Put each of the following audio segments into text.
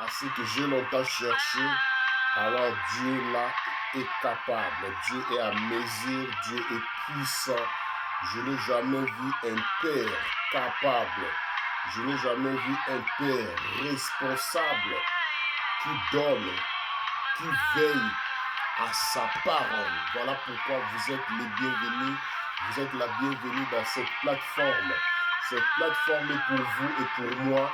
à ce que j'ai longtemps cherché, alors Dieu là est capable. Dieu est à mesure, Dieu est puissant. Je n'ai jamais vu un père capable. Je n'ai jamais vu un père responsable qui donne, qui veille à sa parole. Voilà pourquoi vous êtes les bienvenus. Vous êtes la bienvenue dans cette plateforme. Cette plateforme est pour vous et pour moi,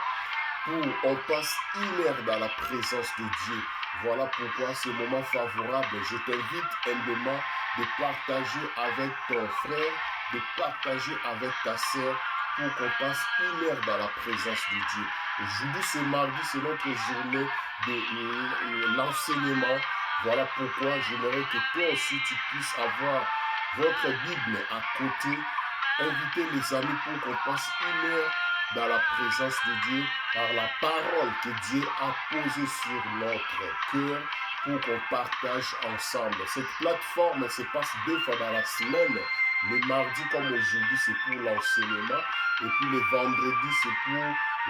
pour on passe une heure dans la présence de Dieu. Voilà pourquoi ce moment favorable, je t'invite humblement de partager avec ton frère, de partager avec ta sœur, pour qu'on passe une heure dans la présence de Dieu. Aujourd'hui, c'est mardi, c'est notre journée de l'enseignement. Voilà pourquoi j'aimerais que toi aussi tu puisses avoir votre Bible à côté, inviter les amis pour qu'on passe une heure dans la présence de Dieu par la parole que Dieu a posée sur notre cœur pour qu'on partage ensemble. Cette plateforme se passe 2 fois dans la semaine. Le mardi comme aujourd'hui, c'est pour l'enseignement. Et puis le vendredi, c'est pour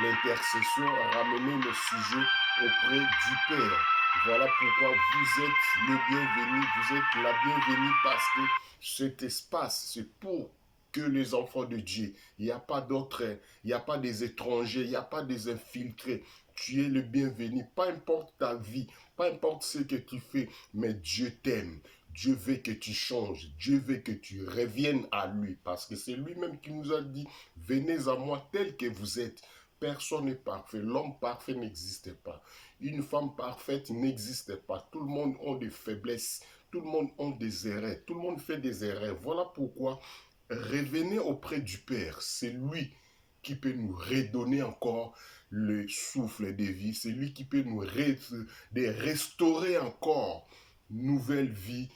l'intercession, ramener le sujet auprès du Père. Voilà pourquoi vous êtes les bienvenus, vous êtes la bienvenue parce que cet espace, c'est pour que les enfants de Dieu. Il n'y a pas d'autres, il n'y a pas des étrangers, il n'y a pas des infiltrés. Tu es le bienvenu, peu importe ta vie, peu importe ce que tu fais, mais Dieu t'aime. Dieu veut que tu changes, Dieu veut que tu reviennes à lui, parce que c'est lui-même qui nous a dit, venez à moi tel que vous êtes. Personne n'est parfait, l'homme parfait n'existe pas. Une femme parfaite n'existe pas. Tout le monde a des faiblesses, tout le monde a des erreurs, tout le monde fait des erreurs. Voilà pourquoi revenez auprès du Père, c'est lui qui peut nous redonner encore le souffle de vie, c'est lui qui peut nous restaurer encore nouvelle vie.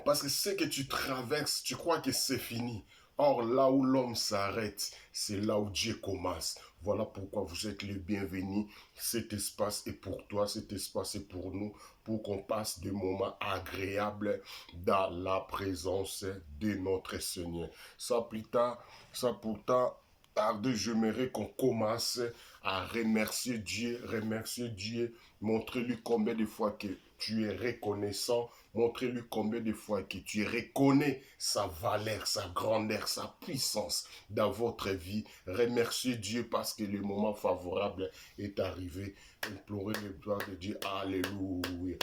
Parce que ce que tu traverses, tu crois que c'est fini. Or, là où l'homme s'arrête, c'est là où Dieu commence. Voilà pourquoi vous êtes les bienvenus. Cet espace est pour toi, cet espace est pour nous, pour qu'on passe des moments agréables dans la présence de notre Seigneur. Ça pourtant, tardé, j'aimerais qu'on commence à remercier Dieu, montrer-lui combien de fois que tu es reconnaissant, montrez-lui combien de fois que tu reconnais sa valeur, sa grandeur, sa puissance dans votre vie. Remerciez Dieu parce que le moment favorable est arrivé. Implorez le gloire de Dieu. Alléluia.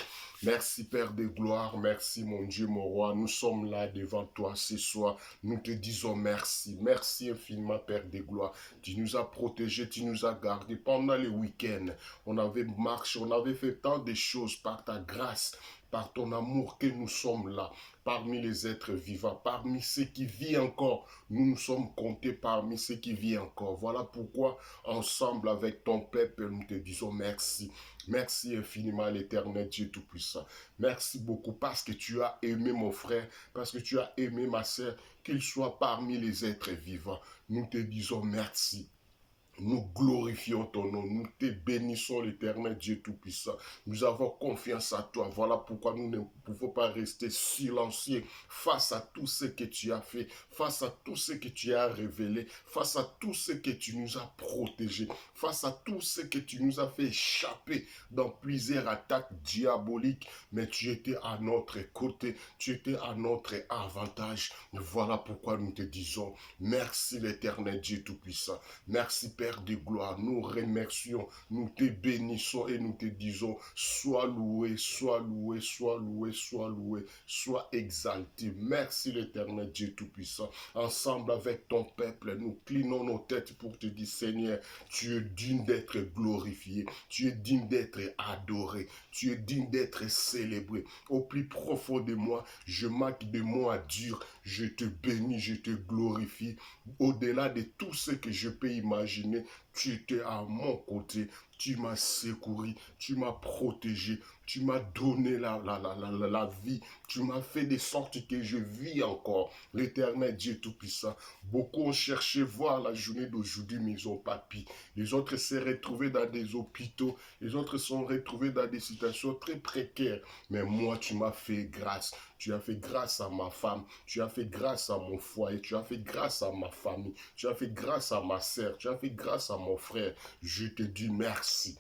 Merci Père de gloire, merci mon Dieu, mon roi. Nous sommes là devant toi ce soir. Nous te disons merci. Merci infiniment Père de gloire. Tu nous as protégés, tu nous as gardés pendant les week-ends. On avait marché, on avait fait tant de choses par ta grâce, par ton amour que nous sommes là, parmi les êtres vivants, parmi ceux qui vivent encore. Nous sommes comptés parmi ceux qui vivent encore. Voilà pourquoi, ensemble avec ton peuple, nous te disons merci. Merci infiniment l'Éternel Dieu Tout-Puissant. Merci beaucoup parce que tu as aimé mon frère, parce que tu as aimé ma sœur, qu'il soit parmi les êtres vivants. Nous te disons merci. Nous glorifions ton nom, nous te bénissons l'Éternel Dieu Tout-Puissant. Nous avons confiance à toi. Voilà pourquoi nous ne pouvons pas rester silencieux face à tout ce que tu as fait, face à tout ce que tu as révélé, face à tout ce que tu nous as protégé, face à tout ce que tu nous as fait échapper dans plusieurs attaques diaboliques. Mais tu étais à notre côté, tu étais à notre avantage. Voilà pourquoi nous te disons merci l'Éternel Dieu Tout-Puissant. Merci Père de gloire, nous remercions, nous te bénissons et nous te disons, sois loué, sois loué, sois loué, sois loué, sois exalté. Merci l'Éternel Dieu Tout-Puissant. Ensemble avec ton peuple, nous clinons nos têtes pour te dire, Seigneur, tu es digne d'être glorifié, tu es digne d'être adoré, tu es digne d'être célébré. Au plus profond de moi, je manque de mots durs, je te bénis, je te glorifie. Au-delà de tout ce que je peux imaginer, tu étais à mon côté, tu m'as secouru, tu m'as protégé, tu m'as donné la vie, tu m'as fait de sorte que je vis encore. L'Éternel Dieu Tout-Puissant. Beaucoup ont cherché voir la journée d'aujourd'hui, mais ils n'ont pas pu. Les autres s'est retrouvés dans des hôpitaux, les autres sont retrouvés dans des situations très précaires. Mais moi, tu m'as fait grâce. Tu as fait grâce à ma femme, tu as fait grâce à mon foyer, tu as fait grâce à ma famille, tu as fait grâce à ma sœur, tu as fait grâce à mon frère. Je te dis merci.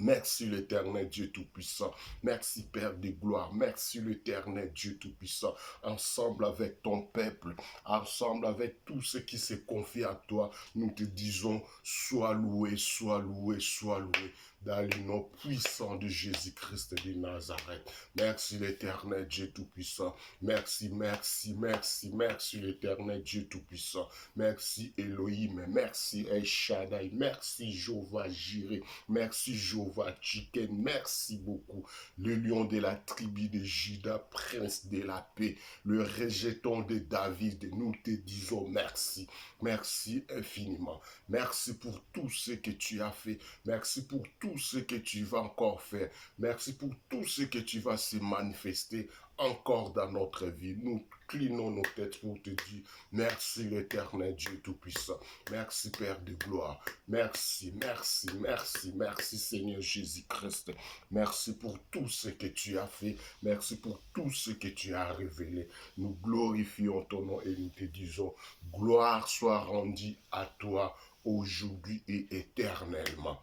Merci l'Éternel Dieu Tout-Puissant. Merci Père de gloire. Merci l'Éternel Dieu Tout-Puissant. Ensemble avec ton peuple, ensemble avec tous ceux qui se confient à toi, nous te disons, sois loué, sois loué, sois loué. Dans le nom puissant de Jésus-Christ de Nazareth. Merci l'Éternel Dieu Tout-Puissant. Merci, merci, merci, merci l'Éternel Dieu Tout-Puissant. Merci Elohim. Merci El Shaddai. Merci Jéhovah Jireh. Merci Jéhovah Chicken. Merci beaucoup. Le lion de la tribu de Juda, prince de la paix. Le rejeton de David. Nous te disons merci. Merci infiniment. Merci pour tout ce que tu as fait. Merci pour tout ce que tu vas encore faire. Merci pour tout ce que tu vas se manifester encore dans notre vie. Nous clinons nos têtes pour te dire merci l'Éternel Dieu Tout-Puissant. Merci Père de gloire. Merci, merci, merci, merci Seigneur Jésus-Christ. Merci pour tout ce que tu as fait. Merci pour tout ce que tu as révélé. Nous glorifions ton nom et nous te disons gloire soit rendue à toi aujourd'hui et éternellement.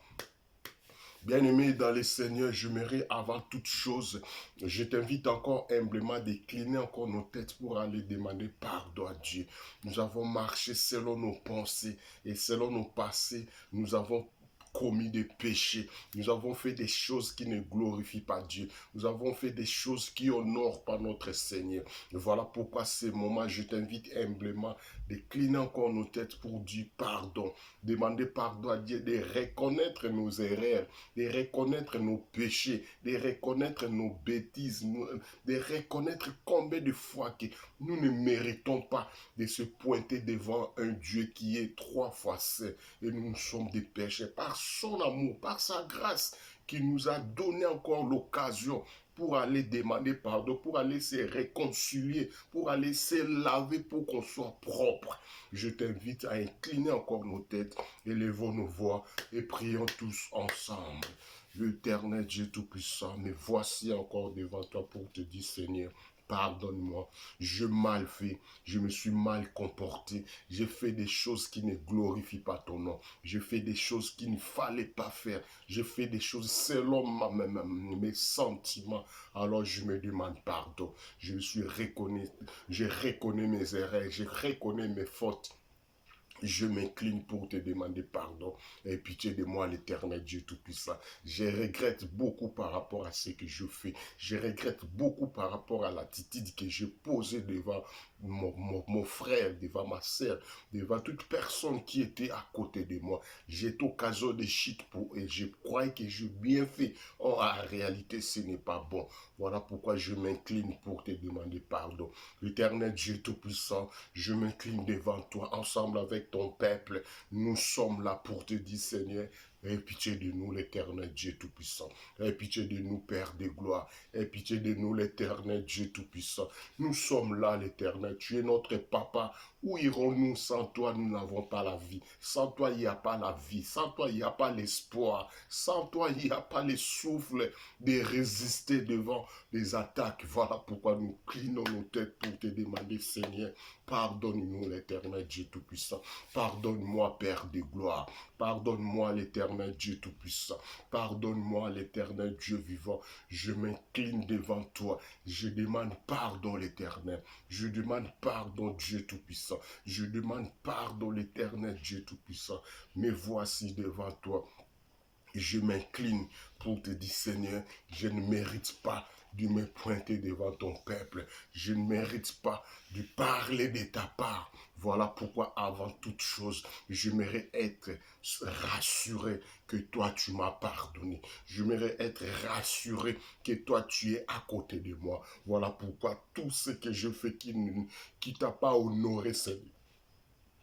Bien-aimé dans le Seigneur, j'aimerais avant toute chose, je t'invite encore humblement à décliner encore nos têtes pour aller demander pardon à Dieu. Nous avons marché selon nos pensées et selon nos passés, nous avons commis des péchés. Nous avons fait des choses qui ne glorifient pas Dieu. Nous avons fait des choses qui honorent pas notre Seigneur. Et voilà pourquoi ces moments, je t'invite humblement de cliner encore nos têtes pour dire pardon. Demander pardon à Dieu, de reconnaître nos erreurs, de reconnaître nos péchés, de reconnaître nos bêtises, de reconnaître combien de fois que nous ne méritons pas de se pointer devant un Dieu qui est 3 fois saint et nous sommes des pécheurs. Par son amour, par sa grâce, qui nous a donné encore l'occasion pour aller demander pardon, pour aller se réconcilier, pour aller se laver, pour qu'on soit propre. Je t'invite à incliner encore nos têtes, élevons nos voix et prions tous ensemble. L'Éternel Dieu Tout-Puissant, me voici encore devant toi pour te dire, Seigneur, pardonne-moi, je mal fait, je me suis mal comporté, j'ai fait des choses qui ne glorifient pas ton nom, j'ai fait des choses qu'il ne fallait pas faire, j'ai fait des choses selon mes sentiments, alors je me demande pardon, je reconnais mes erreurs, je reconnais mes fautes. Je m'incline pour te demander pardon. Et pitié de moi, l'Éternel Dieu Tout-Puissant. Je regrette beaucoup par rapport à ce que je fais. Je regrette beaucoup par rapport à l'attitude que j'ai posée devant mon frère, devant ma soeur, devant toute personne qui était à côté de moi. J'ai occasion de shit pour et je crois que j'ai bien fait. Or, en réalité, ce n'est pas bon. Voilà pourquoi je m'incline pour te demander pardon. L'Éternel Dieu Tout-Puissant, je m'incline devant toi ensemble avec ton peuple, nous sommes là pour te dire, Seigneur, aie pitié de nous, l'Éternel Dieu Tout-Puissant. Aie pitié de nous, Père de gloire. Aie pitié de nous, l'Éternel Dieu Tout-Puissant. Nous sommes là, l'Éternel. Tu es notre papa. Où irons-nous sans toi? Nous n'avons pas la vie. Sans toi, il n'y a pas la vie. Sans toi, il n'y a pas l'espoir. Sans toi, il n'y a pas le souffle de résister devant les attaques. Voilà pourquoi nous clinons nos têtes pour te demander, Seigneur, pardonne-nous, l'Éternel Dieu Tout-Puissant. Pardonne-moi, Père de gloire. Pardonne-moi, l'Éternel Dieu Tout-Puissant. Pardonne-moi, l'Éternel Dieu vivant. Je m'incline devant toi. Je demande pardon, l'Éternel. Je demande pardon, Dieu Tout-Puissant. Je demande pardon, l'Éternel Dieu Tout-Puissant. Mais voici devant toi. Je m'incline pour te dire, Seigneur, je ne mérite pas de me pointer devant ton peuple. Je ne mérite pas de parler de ta part. Voilà pourquoi, avant toute chose, j'aimerais être rassuré que toi, tu m'as pardonné. J'aimerais être rassuré que toi, tu es à côté de moi. Voilà pourquoi tout ce que je fais qui t'a pas honoré, Seigneur,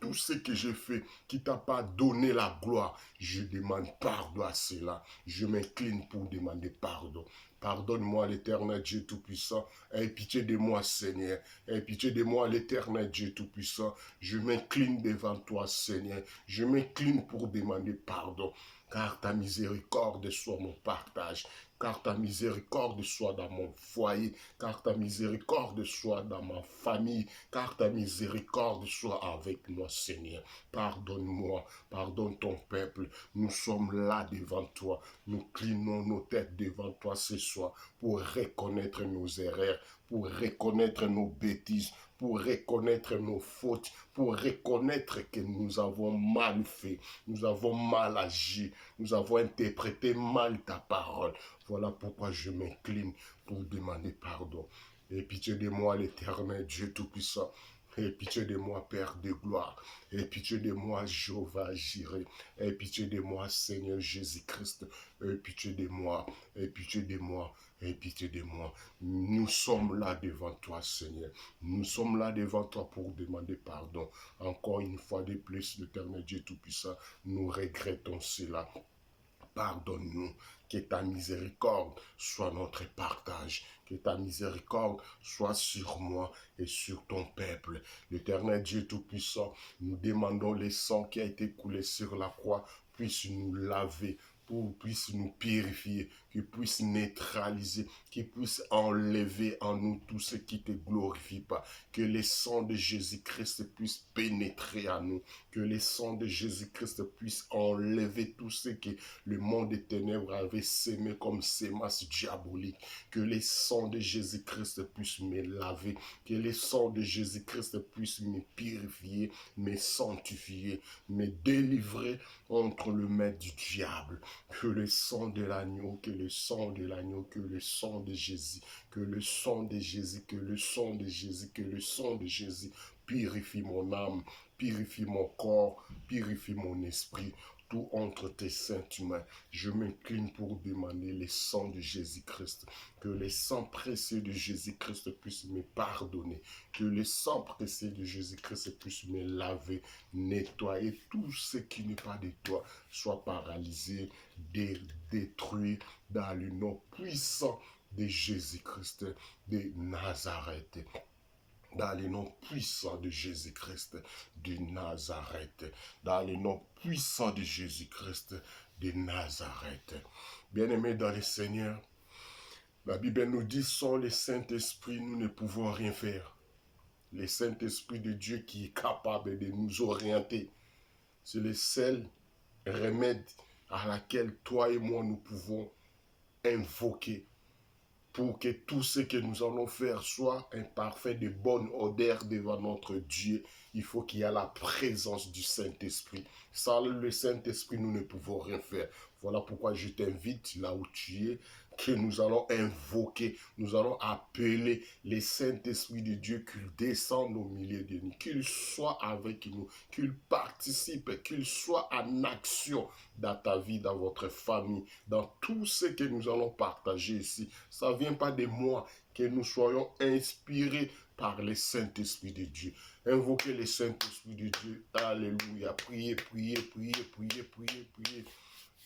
tout ce que j'ai fait qui t'a pas donné la gloire, je demande pardon à cela. Je m'incline pour demander pardon. Pardonne-moi, l'Éternel Dieu Tout-Puissant. Aie pitié de moi, Seigneur. Aie pitié de moi, l'Éternel Dieu Tout-Puissant. Je m'incline devant toi, Seigneur. Je m'incline pour demander pardon. Car ta miséricorde soit mon partage. car ta miséricorde soit dans mon foyer, car ta miséricorde soit dans ma famille, car ta miséricorde soit avec moi, Seigneur. Pardonne-moi, pardonne ton peuple. Nous sommes là devant toi. Nous clinons nos têtes devant toi ce soir pour reconnaître nos erreurs, pour reconnaître nos bêtises, pour reconnaître nos fautes, pour reconnaître que nous avons mal fait, nous avons mal agi, nous avons interprété mal ta parole. Voilà pourquoi je m'incline pour demander pardon. Aie pitié de moi, l'Éternel Dieu Tout-Puissant. Aie pitié de moi, Père de gloire. Aie pitié de moi, Jéhovah Jireh. Aie pitié de moi, Seigneur Jésus-Christ. Aie pitié de moi. Aie pitié de moi. Aie pitié de moi. Nous sommes là devant toi, Seigneur. Nous sommes là devant toi pour demander pardon. Encore une fois de plus, l'Éternel Dieu Tout-Puissant, nous regrettons cela. Pardonne-nous, que ta miséricorde soit notre partage, que ta miséricorde soit sur moi et sur ton peuple. L'Éternel Dieu Tout-Puissant, nous demandons le sang qui a été coulé sur la croix, puisse nous laver, puisse nous purifier, qui puisse neutraliser, qui puisse enlever en nous tout ce qui ne te glorifie pas. Que le sang de Jésus-Christ puisse pénétrer à nous, que le sang de Jésus-Christ puisse enlever tout ce que le monde des ténèbres avait sémé comme sémace diabolique. Que le sang de Jésus-Christ puisse me laver, que le sang de Jésus-Christ puisse me purifier, me sanctifier, me délivrer entre le maître du diable. Que le sang de l'agneau, que le sang de l'agneau, que le sang de Jésus, que le sang de Jésus, que le sang de Jésus, que le sang de Jésus purifie mon âme, purifie mon corps, purifie mon esprit. Tout entre tes saintes mains. Je m'incline pour demander le sang de Jésus-Christ. Que le sang précieux de Jésus-Christ puisse me pardonner. Que le sang précieux de Jésus-Christ puisse me laver, nettoyer tout ce qui n'est pas de toi. Soit paralysé, détruit dans le nom puissant de Jésus-Christ de Nazareth. Dans le nom puissant de Jésus-Christ de Nazareth. Dans le nom puissant de Jésus-Christ de Nazareth. Bien-aimés dans le Seigneur, la Bible nous dit, sans le Saint-Esprit, nous ne pouvons rien faire. Le Saint-Esprit de Dieu qui est capable de nous orienter. C'est le seul remède à laquelle toi et moi nous pouvons invoquer. Pour que tout ce que nous allons faire soit un parfait de bonne odeur devant notre Dieu, il faut qu'il y ait la présence du Saint-Esprit. Sans le Saint-Esprit, nous ne pouvons rien faire. Voilà pourquoi je t'invite là où tu es, que nous allons invoquer, nous allons appeler le Saint-Esprit de Dieu, qu'il descende au milieu de nous, qu'il soit avec nous, qu'il participe, qu'il soit en action dans ta vie, dans votre famille, dans tout ce que nous allons partager ici. Ça ne vient pas de moi, que nous soyons inspirés par le Saint-Esprit de Dieu. Invoquez le Saint-Esprit de Dieu. Alléluia. Priez, priez, priez, priez, priez, priez.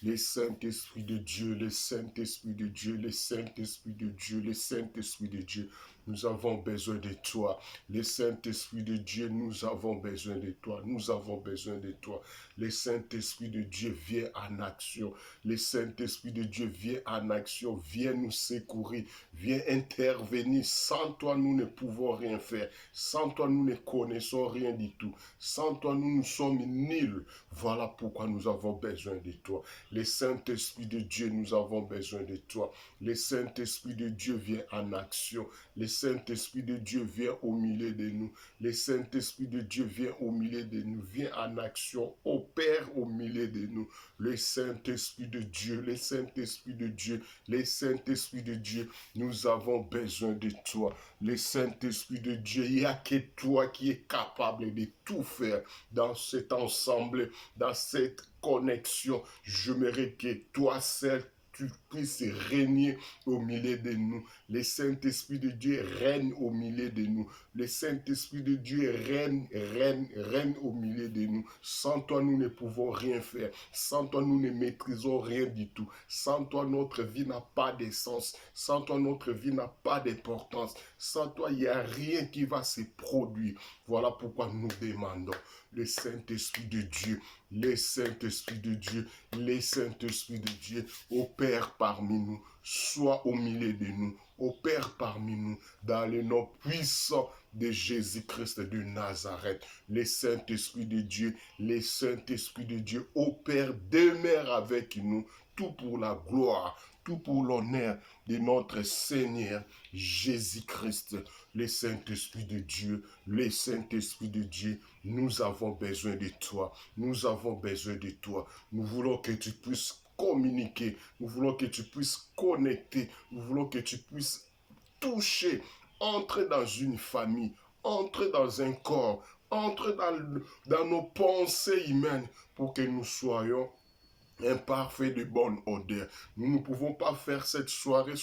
Le Saint-Esprit de Dieu, le Saint-Esprit de Dieu, le Saint-Esprit de Dieu, le Saint-Esprit de Dieu. Nous avons besoin de toi. Le Saint-Esprit de Dieu, nous avons besoin de toi. Nous avons besoin de toi. Le Saint-Esprit de Dieu vient en action. Le Saint-Esprit de Dieu vient en action. Viens nous secourir. Viens intervenir. Sans toi, nous ne pouvons rien faire. Sans toi, nous ne connaissons rien du tout. Sans toi, nous sommes nuls. Voilà pourquoi nous avons besoin de toi. Le Saint-Esprit de Dieu, nous avons besoin de toi. Le Saint-Esprit de Dieu vient en action. Le Saint-Esprit de Dieu vient au milieu de nous. Le Saint-Esprit de Dieu vient au milieu de nous. Vient en action. Opère au milieu de nous. Le Saint-Esprit de Dieu. Le Saint-Esprit de Dieu. Le Saint-Esprit de Dieu. Nous avons besoin de toi. Le Saint-Esprit de Dieu. Il n'y a que toi qui es capable de tout faire dans cet ensemble, dans cette connexion. J'aimerais que toi seul tu puisses régner au milieu de nous. Le Saint-Esprit de Dieu règne au milieu de nous. Le Saint-Esprit de Dieu règne au milieu de nous. Sans toi, nous ne pouvons rien faire. Sans toi, nous ne maîtrisons rien du tout. Sans toi, notre vie n'a pas de sens. Sans toi, notre vie n'a pas d'importance. Sans toi, il n'y a rien qui va se produire. Voilà pourquoi nous demandons. le Saint-Esprit de Dieu, le Saint-Esprit de Dieu, le Saint-Esprit de Dieu, opère parmi nous, sois au milieu de nous, opère parmi nous, dans le nom puissant de Jésus-Christ de Nazareth. Le Saint-Esprit de Dieu, le Saint-Esprit de Dieu, opère, demeure avec nous, tout pour la gloire, tout pour l'honneur de notre Seigneur Jésus-Christ. Le Saint-Esprit de Dieu, le Saint-Esprit de Dieu, nous avons besoin de toi, nous avons besoin de toi. Nous voulons que tu puisses communiquer, nous voulons que tu puisses connecter, nous voulons que tu puisses toucher, entrer dans une famille, entrer dans un corps, entrer dans nos pensées humaines pour que nous soyons un parfait de bonne odeur. Nous ne pouvons pas faire cette soirée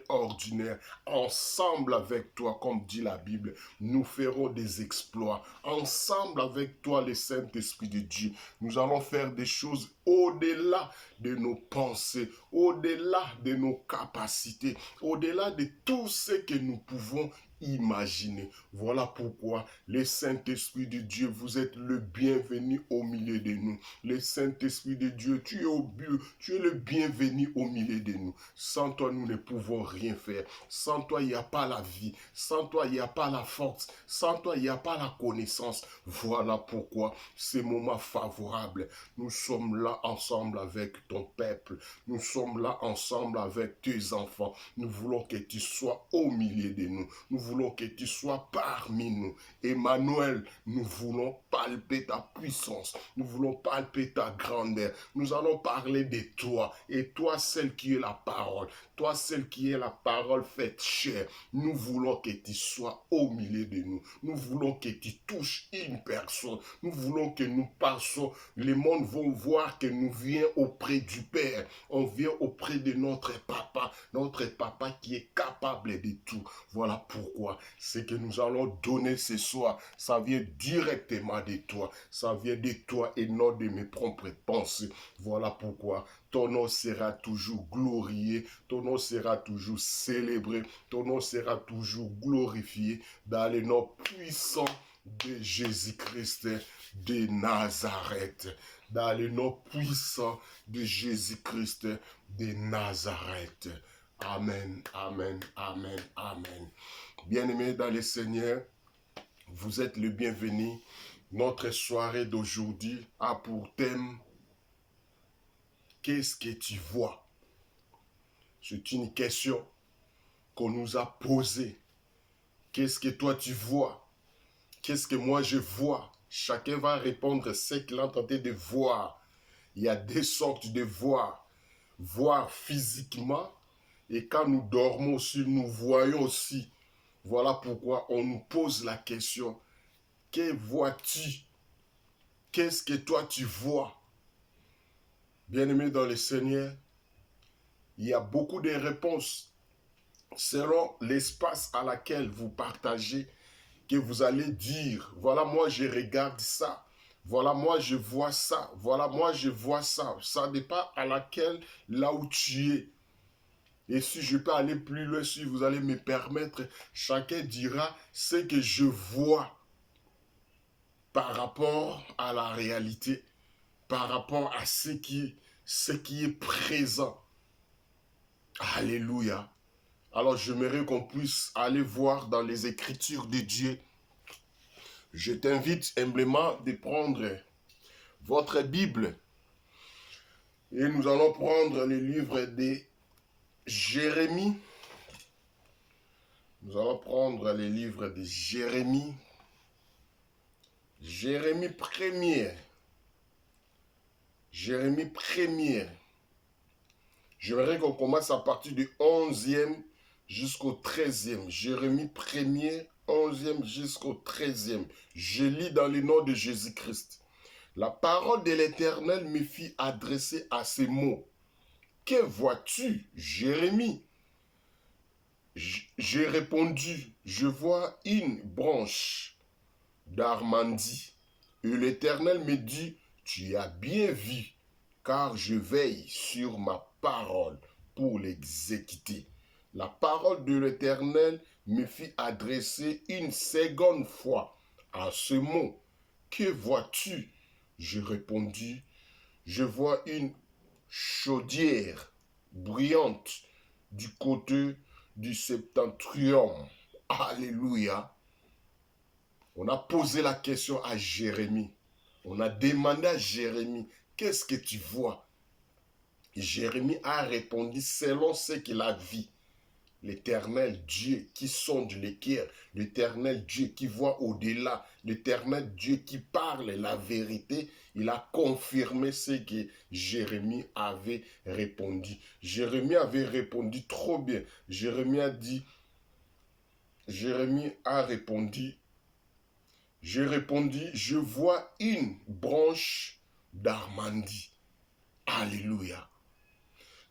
ordinaire. Ensemble avec toi, comme dit la Bible, nous ferons des exploits. Ensemble avec toi, le Saint-Esprit de Dieu, nous allons faire des choses au-delà de nos pensées, au-delà de nos capacités, au-delà de tout ce que nous pouvons imaginer. Voilà pourquoi le Saint-Esprit de Dieu, vous êtes le bienvenu au milieu de nous. Le Saint-Esprit de Dieu, tu es le bienvenu au milieu de nous. Sans toi, nous ne pouvons rien faire. Sans toi, il n'y a pas la vie. Sans toi, il n'y a pas la force. Sans toi, il n'y a pas la connaissance. Voilà pourquoi ces moments favorables, nous sommes là ensemble avec ton peuple. Nous sommes là ensemble avec tes enfants. Nous voulons que tu sois au milieu de nous. Nous voulons que tu sois parmi nous. Emmanuel, nous voulons palper ta puissance. Nous voulons palper ta grandeur. Nous allons parler de toi. Et toi, celle qui est la parole. Toi, celle qui est la parole faite chair. Nous voulons que tu sois au milieu de nous. Nous voulons que tu touches une personne. Nous voulons que nous passions. Les mondes vont voir que nous venons auprès du Père. On vient auprès de notre papa qui est capable de tout. Voilà pourquoi ce que nous allons donner ce soir, ça vient directement de toi. Ça vient de toi et non de mes propres pensées. Voilà pourquoi ton nom sera toujours glorifié, ton nom sera toujours célébré, ton nom sera toujours glorifié dans le nom puissant de Jésus-Christ de Nazareth. Dans le nom puissant de Jésus-Christ de Nazareth. Amen, amen, amen, amen. Bien-aimés dans le Seigneur, vous êtes le bienvenu. Notre soirée d'aujourd'hui a pour thème « Qu'est-ce que tu vois ?» C'est une question qu'on nous a posée. Qu'est-ce que toi tu vois? Qu'est-ce que moi je vois? Chacun va répondre ce qu'il a tenté de voir. Il y a deux sortes de voir. Voir physiquement, et quand nous dormons aussi, nous voyons aussi. Voilà pourquoi on nous pose la question, que vois-tu? Qu'est-ce que toi tu vois? Bien-aimé dans le Seigneur, il y a beaucoup de réponses selon l'espace à laquelle vous partagez, que vous allez dire, voilà moi je regarde ça, voilà moi je vois ça, voilà moi je vois ça. Ça dépend à laquelle, là où tu es. Et si je peux aller plus loin, si vous allez me permettre, chacun dira ce que je vois par rapport à la réalité, par rapport à ce qui est présent. Alléluia. Alors j'aimerais qu'on puisse aller voir dans les Écritures de Dieu. Je t'invite humblement de prendre votre Bible et nous allons prendre le livre de Jérémie. Nous allons prendre les livres de Jérémie. Jérémie 1er. Jérémie 1er. J'aimerais qu'on commence à partir du 11e jusqu'au 13e. Jérémie 1er, 11e jusqu'au 13e. Je lis dans le nom de Jésus-Christ. La parole de l'Éternel me fit adresser à ces mots. Que vois-tu, Jérémie? J'ai répondu, je vois une branche d'Armandie. Et l'Éternel me dit, tu as bien vu, car je veille sur ma parole pour l'exécuter. La parole de l'Éternel me fit adresser une seconde fois à ce mot. Que vois-tu? Je répondis, je vois une chaudière brillante du côté du septentrion. Alléluia. On a posé la question à Jérémie. On a demandé à Jérémie, qu'est-ce que tu vois? Jérémie a répondu selon ce qu'il a vu. L'Éternel Dieu qui sonde les cœurs, l'Éternel Dieu qui voit au-delà, l'Éternel Dieu qui parle la vérité, il a confirmé ce que Jérémie avait répondu. Jérémie avait répondu trop bien. Jérémie a répondu, j'ai répondu, je vois une branche d'Armandie. Alléluia.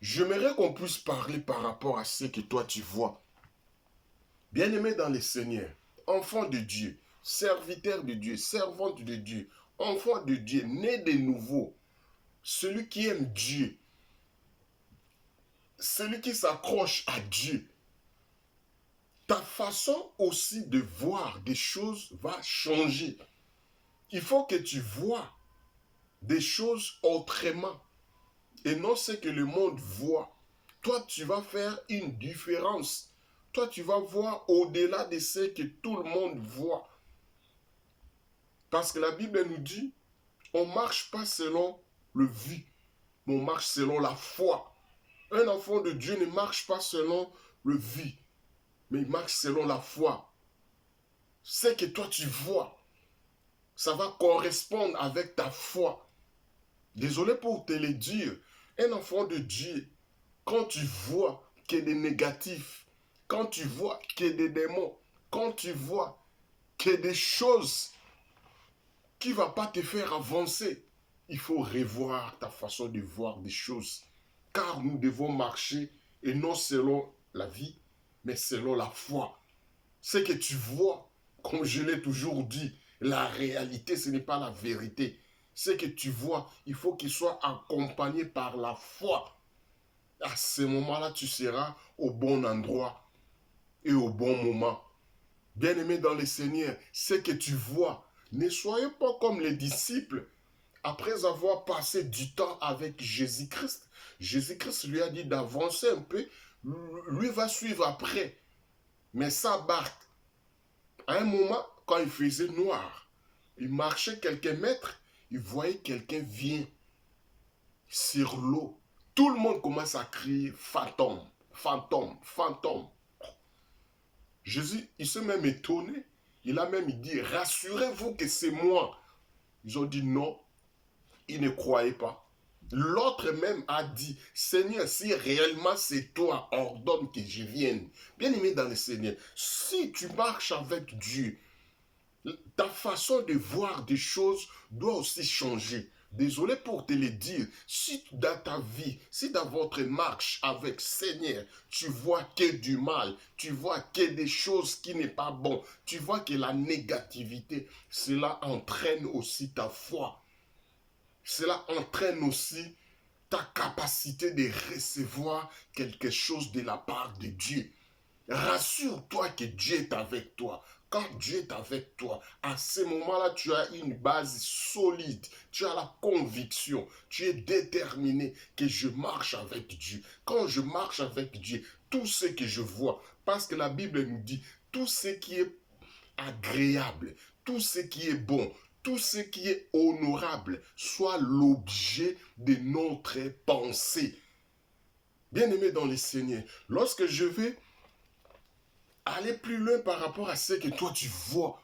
J'aimerais qu'on puisse parler par rapport à ce que toi tu vois. Bien-aimé dans le Seigneur, enfant de Dieu, serviteur de Dieu, servante de Dieu, enfant de Dieu, né de nouveau, celui qui aime Dieu, celui qui s'accroche à Dieu, ta façon aussi de voir des choses va changer. Il faut que tu vois des choses autrement et non ce que le monde voit. Toi, tu vas faire une différence. Toi, tu vas voir au-delà de ce que tout le monde voit. Parce que la Bible nous dit, on ne marche pas selon le vu, mais on marche selon la foi. Un enfant de Dieu ne marche pas selon le vu, mais il marche selon la foi. Ce que toi tu vois, ça va correspondre avec ta foi. Désolé pour te le dire, un enfant de Dieu, quand tu vois qu'il y a des négatifs, quand tu vois qu'il y a des démons, quand tu vois qu'il y a des choses qui ne vont pas te faire avancer, il faut revoir ta façon de voir des choses. Car nous devons marcher, et non selon la vie, mais selon la foi. Ce que tu vois, comme je l'ai toujours dit, la réalité, ce n'est pas la vérité. Ce que tu vois, il faut qu'il soit accompagné par la foi. À ce moment-là, tu seras au bon endroit et au bon moment. Bien-aimé dans le Seigneur, ce que tu vois, ne soyez pas comme les disciples. Après avoir passé du temps avec Jésus-Christ, Jésus-Christ lui a dit d'avancer un peu, lui va suivre après. Mais sa barque, à un moment, quand il faisait noir, il marchait quelques mètres, il voyait quelqu'un vient sur l'eau. Tout le monde commence à crier fantôme, fantôme, fantôme. Jésus, il s'est même étonné. Il a même dit, rassurez-vous que c'est moi. Ils ont dit non, ils ne croyaient pas. L'autre même a dit, Seigneur, si réellement c'est toi, ordonne que je vienne. Bien-aimé dans le Seigneur, si tu marches avec Dieu, ta façon de voir des choses doit aussi changer. Désolé pour te le dire, si dans ta vie, si dans votre marche avec Seigneur, tu vois que du mal, tu vois que des choses qui n'est pas bon, tu vois que la négativité, cela entraîne aussi ta foi. Cela entraîne aussi ta capacité de recevoir quelque chose de la part de Dieu. Rassure-toi que Dieu est avec toi. Quand Dieu est avec toi, à ce moment-là, tu as une base solide. Tu as la conviction. Tu es déterminé que je marche avec Dieu. Quand je marche avec Dieu, tout ce que je vois, parce que la Bible nous dit, tout ce qui est agréable, tout ce qui est bon, tout ce qui est honorable, soit l'objet de notre pensée. Bien-aimé dans le Seigneur, lorsque je vais aller plus loin par rapport à ce que toi tu vois,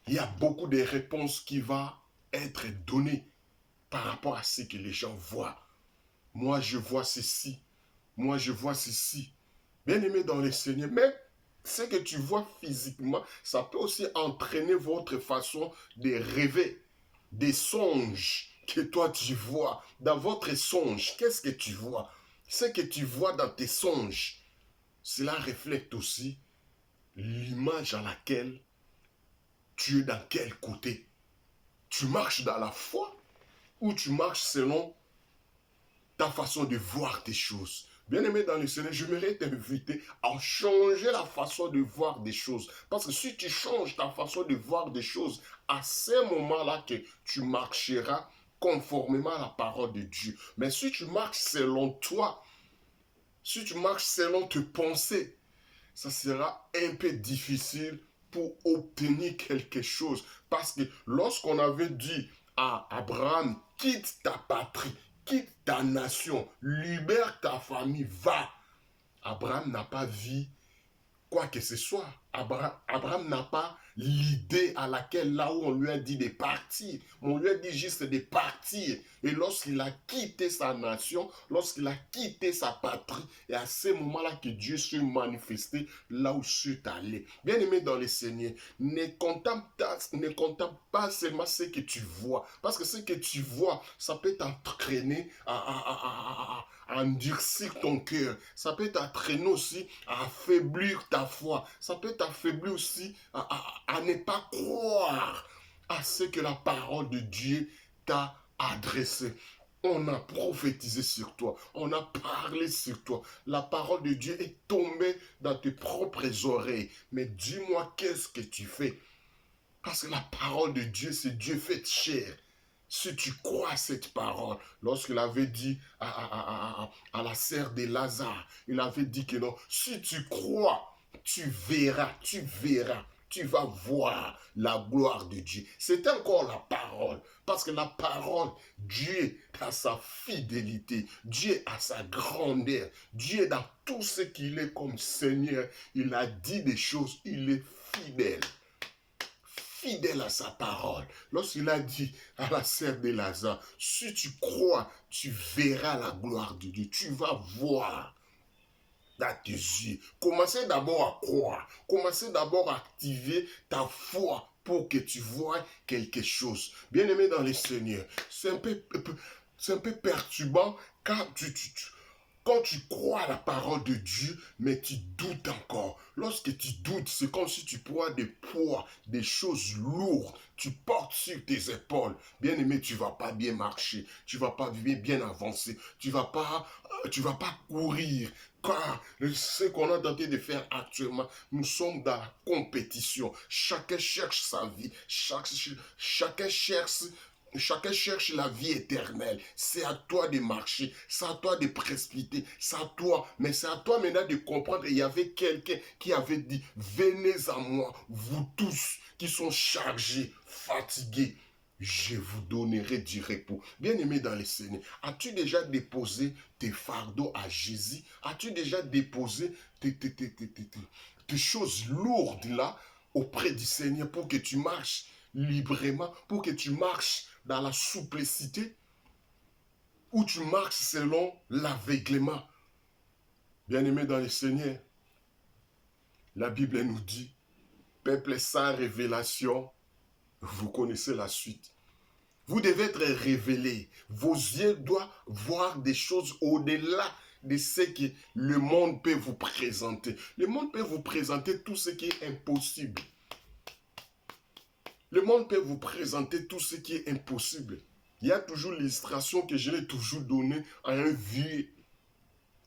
il y a beaucoup de réponses qui vont être données par rapport à ce que les gens voient. Moi, je vois ceci. Moi, je vois ceci. Bien-aimé dans le Seigneur, mais ce que tu vois physiquement, ça peut aussi entraîner votre façon de rêver, des songes que toi tu vois. Dans votre songe, qu'est-ce que tu vois? Ce que tu vois dans tes songes, cela reflète aussi l'image à laquelle tu es dans quel côté. Tu marches dans la foi ou tu marches selon ta façon de voir tes choses. Bien-aimé dans le Seigneur, j'aimerais t'inviter à changer la façon de voir des choses. Parce que si tu changes ta façon de voir des choses, à ce moment-là que tu marcheras conformément à la parole de Dieu. Mais si tu marches selon toi, si tu marches selon tes pensées, ça sera un peu difficile pour obtenir quelque chose. Parce que lorsqu'on avait dit à Abraham, quitte ta patrie, quitte ta nation, libère ta famille, va. Abraham n'a pas vu quoi que ce soit. Abraham n'a pas l'idée à laquelle, là où on lui a dit de partir, on lui a dit juste de partir. Et lorsqu'il a quitté sa nation, lorsqu'il a quitté sa patrie, et à ce moment-là que Dieu s'est manifesté là où c'est allé. Bien-aimé dans le Seigneur, ne contemple pas seulement ce que tu vois, parce que ce que tu vois, ça peut t'entraîner à endurcir ton cœur. Ça peut t'entraîner aussi à affaiblir ta foi. Ça peut t'affaiblir aussi à ne pas croire à ce que la parole de Dieu t'a adressé. On a prophétisé sur toi. On a parlé sur toi. La parole de Dieu est tombée dans tes propres oreilles. Mais dis-moi, qu'est-ce que tu fais? Parce que la parole de Dieu, c'est Dieu fait chair. Si tu crois à cette parole, lorsqu'il avait dit à la sœur de Lazare, il avait dit que non, si tu crois, tu verras, tu vas voir la gloire de Dieu. C'est encore la parole, parce que la parole, Dieu a sa fidélité, Dieu a sa grandeur, Dieu dans tout ce qu'il est comme Seigneur, il a dit des choses, il est fidèle. Fidèle à sa parole. Lorsqu'il a dit à la sœur de Lazare, si tu crois, tu verras la gloire de Dieu. Tu vas voir dans tes yeux. Commencez d'abord à croire. Commencez d'abord à activer ta foi pour que tu vois quelque chose. Bien-aimé dans le Seigneur, c'est un peu perturbant quand quand tu crois à la parole de Dieu, mais tu doutes encore. Lorsque tu doutes, c'est comme si tu prends des poids, des choses lourdes, tu portes sur tes épaules. Bien aimé, tu vas pas bien marcher, tu vas pas bien avancer, tu vas pas courir. Car ce qu'on a tenté de faire actuellement, nous sommes dans la compétition. Chacun cherche sa vie, Chacun cherche la vie éternelle. C'est à toi de marcher. C'est à toi de précipiter. C'est à toi. Mais c'est à toi maintenant de comprendre. Il y avait quelqu'un qui avait dit, venez à moi, vous tous qui sont chargés, fatigués. Je vous donnerai du repos. Bien-aimé dans le Seigneur, as-tu déjà déposé tes fardeaux à Jésus? As-tu déjà déposé tes choses lourdes là auprès du Seigneur pour que tu marches librement, pour que tu marches dans la souplicité, ou tu marches selon l'aveuglement? Bien-aimé dans le Seigneur, la Bible nous dit, peuple sans révélation, vous connaissez la suite. Vous devez être révélé. Vos yeux doivent voir des choses au-delà de ce que le monde peut vous présenter. Le monde peut vous présenter tout ce qui est impossible. Le monde peut vous présenter tout ce qui est impossible. Il y a toujours l'illustration que je l'ai toujours donnée à un vieux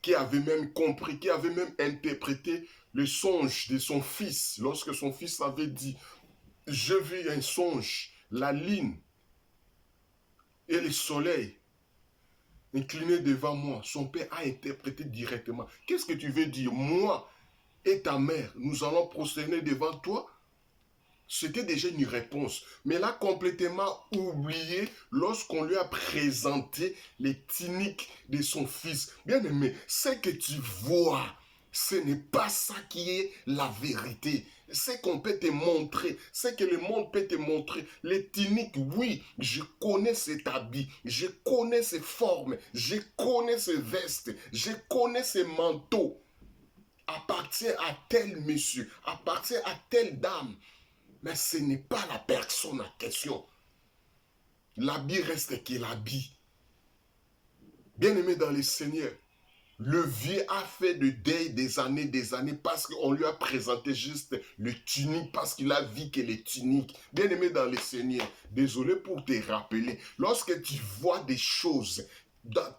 qui avait même compris, qui avait même interprété le songe de son fils. Lorsque son fils avait dit, je vis un songe, la lune et le soleil inclinés devant moi. Son père a interprété directement. Qu'est-ce que tu veux dire? Moi et ta mère, nous allons prosterner devant toi? C'était déjà une réponse. Mais elle a complètement oublié lorsqu'on lui a présenté les tuniques de son fils. Bien aimé, ce que tu vois, ce n'est pas ça qui est la vérité. Ce qu'on peut te montrer, ce que le monde peut te montrer. Les tuniques, oui, je connais cet habit, je connais ces formes, je connais ces vestes, je connais ces manteaux. Appartient à tel monsieur, appartient à telle dame. Mais ce n'est pas la personne en question. L'habit reste que l'habit. Bien-aimé dans le Seigneur, le vieux a fait le deuil des années parce qu'on lui a présenté juste le tunique, parce qu'il a vu que les tuniques. Bien-aimé dans le Seigneur, désolé pour te rappeler, lorsque tu vois des choses dans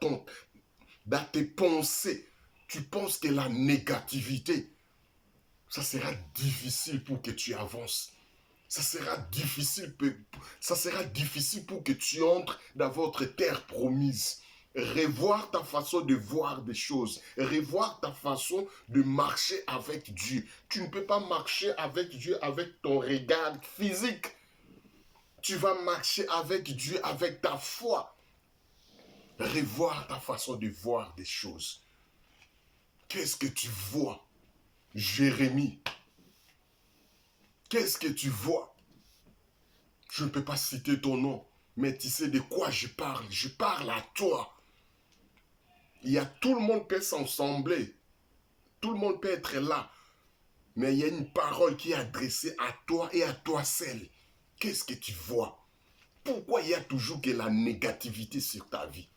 tes pensées, tu penses que la négativité, ça sera difficile pour que tu avances. Ça sera difficile pour que tu entres dans votre terre promise. Revoir ta façon de voir des choses, revoir ta façon de marcher avec Dieu. Tu ne peux pas marcher avec Dieu avec ton regard physique. Tu vas marcher avec Dieu avec ta foi. Revoir ta façon de voir des choses. Qu'est-ce que tu vois, Jérémie? Qu'est-ce que tu vois? Je ne peux pas citer ton nom, mais tu sais de quoi je parle. Je parle à toi. Tout le monde peut s'ensembler. Tout le monde peut être là. Mais il y a une parole qui est adressée à toi et à toi seul. Qu'est-ce que tu vois? Pourquoi il y a toujours que la négativité sur ta vie?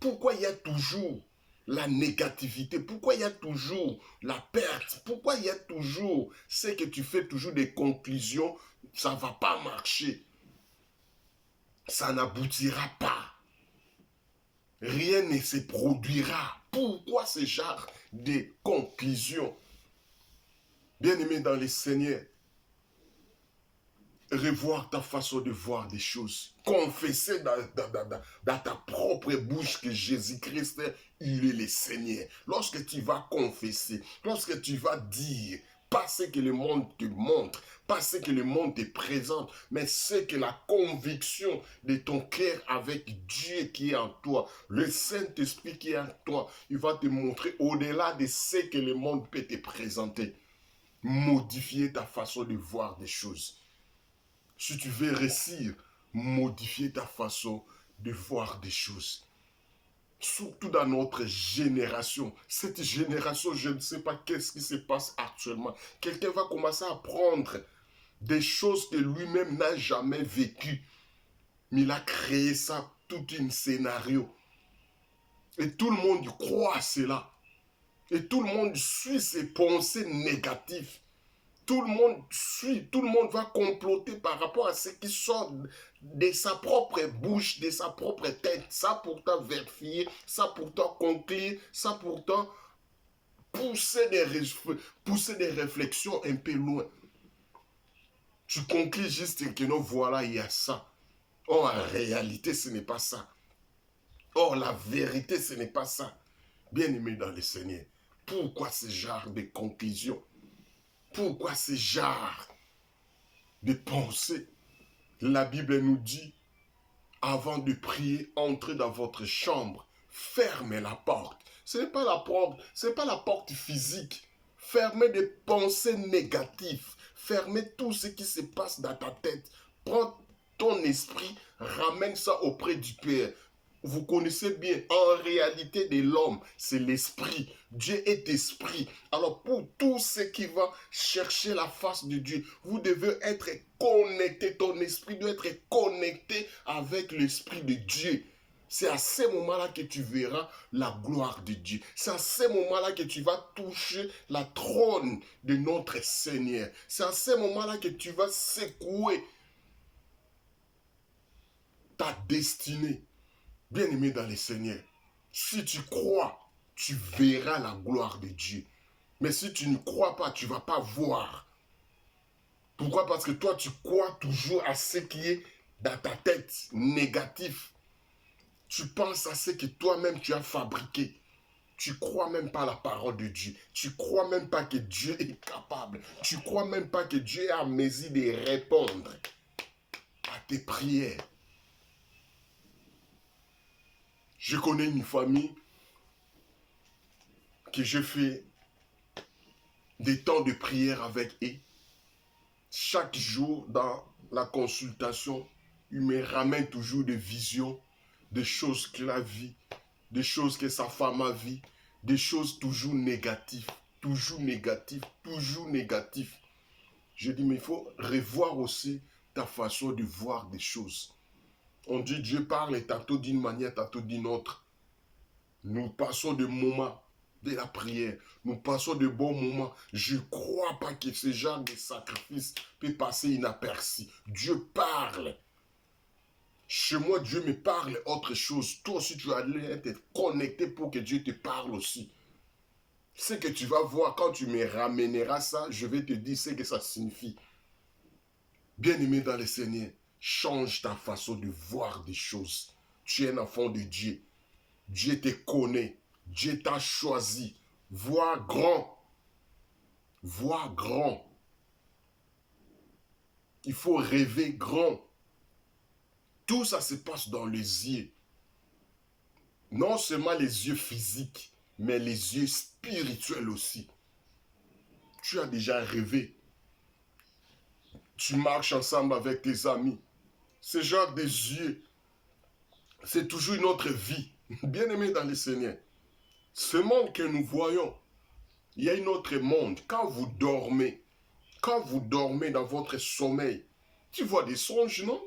Pourquoi il y a toujours la négativité? Pourquoi il y a toujours la perte? Pourquoi il y a toujours ce que tu fais toujours des conclusions? Ça ne va pas marcher. Ça n'aboutira pas. Rien ne se produira. Pourquoi ce genre de conclusions? Bien-aimé dans le Seigneur, revoir ta façon de voir des choses. Confesser dans ta propre bouche que Jésus-Christ, il est le Seigneur. Lorsque tu vas confesser, lorsque tu vas dire, pas ce que le monde te montre, pas ce que le monde te présente, mais ce que la conviction de ton cœur avec Dieu qui est en toi, le Saint-Esprit qui est en toi, il va te montrer au-delà de ce que le monde peut te présenter. Modifier ta façon de voir des choses. Si tu veux réussir, modifier ta façon de voir des choses. Surtout dans notre génération. Cette génération, je ne sais pas qu'est-ce qui se passe actuellement. Quelqu'un va commencer à prendre des choses que lui-même n'a jamais vécues. Mais il a créé ça, tout un scénario. Et tout le monde croit à cela. Et tout le monde suit ses pensées négatives. Tout le monde suit, tout le monde va comploter par rapport à ce qui sort de sa propre bouche, de sa propre tête. Ça pourtant vérifier, ça pourtant conclure, ça pourtant pousser des réflexions un peu loin. Tu conclus juste que non, voilà, il y a ça. Or, en réalité, ce n'est pas ça. Or, la vérité, ce n'est pas ça. Bien-aimé dans le Seigneur, pourquoi ce genre de conclusion? Pourquoi ce genre de pensée? La Bible nous dit, avant de prier, entrez dans votre chambre, fermez la porte. Ce n'est pas la porte, ce n'est pas la porte physique. Fermez des pensées négatives. Fermez tout ce qui se passe dans ta tête. Prends ton esprit, ramène ça auprès du Père. Vous connaissez bien, en réalité de l'homme, c'est l'esprit. Dieu est esprit. Alors pour tout ce qui va chercher la face de Dieu, vous devez être connecté. Ton esprit doit être connecté avec l'esprit de Dieu. C'est à ce moment-là que tu verras la gloire de Dieu. C'est à ce moment-là que tu vas toucher la trône de notre Seigneur. C'est à ce moment-là que tu vas secouer ta destinée. Bien-aimé dans le Seigneur, si tu crois, tu verras la gloire de Dieu. Mais si tu ne crois pas, tu ne vas pas voir. Pourquoi? Parce que toi, tu crois toujours à ce qui est dans ta tête négatif. Tu penses à ce que toi-même tu as fabriqué. Tu ne crois même pas à la parole de Dieu. Tu ne crois même pas que Dieu est capable. Tu ne crois même pas que Dieu est en mesure de répondre à tes prières. Je connais une famille que je fais des temps de prière avec eux. Chaque jour dans la consultation, il me ramène toujours des visions, des choses qu'il a vues, des choses que sa femme a vues, des choses toujours négatives, toujours négatives, toujours négatives. Je dis, mais il faut revoir aussi ta façon de voir des choses. On dit Dieu parle tantôt d'une manière, tantôt d'une autre. Nous passons de moments de la prière. Nous passons de bons moments. Je ne crois pas que ce genre de sacrifice peut passer inaperçu. Dieu parle. Chez moi, Dieu me parle autre chose. Toi aussi, tu dois être connecté pour que Dieu te parle aussi. Ce que tu vas voir quand tu me ramèneras ça, je vais te dire ce que ça signifie. Bien-aimé dans le Seigneur, change ta façon de voir des choses. Tu es un enfant de Dieu. Dieu te connaît. Dieu t'a choisi. Vois grand. Vois grand. Il faut rêver grand. Tout ça se passe dans les yeux. Non seulement les yeux physiques, mais les yeux spirituels aussi. Tu as déjà rêvé. Tu marches ensemble avec tes amis. Ce genre de yeux, c'est toujours une autre vie. Bien-aimé dans le Seigneur. Ce monde que nous voyons, il y a un autre monde. Quand vous dormez dans votre sommeil, tu vois des songes, non?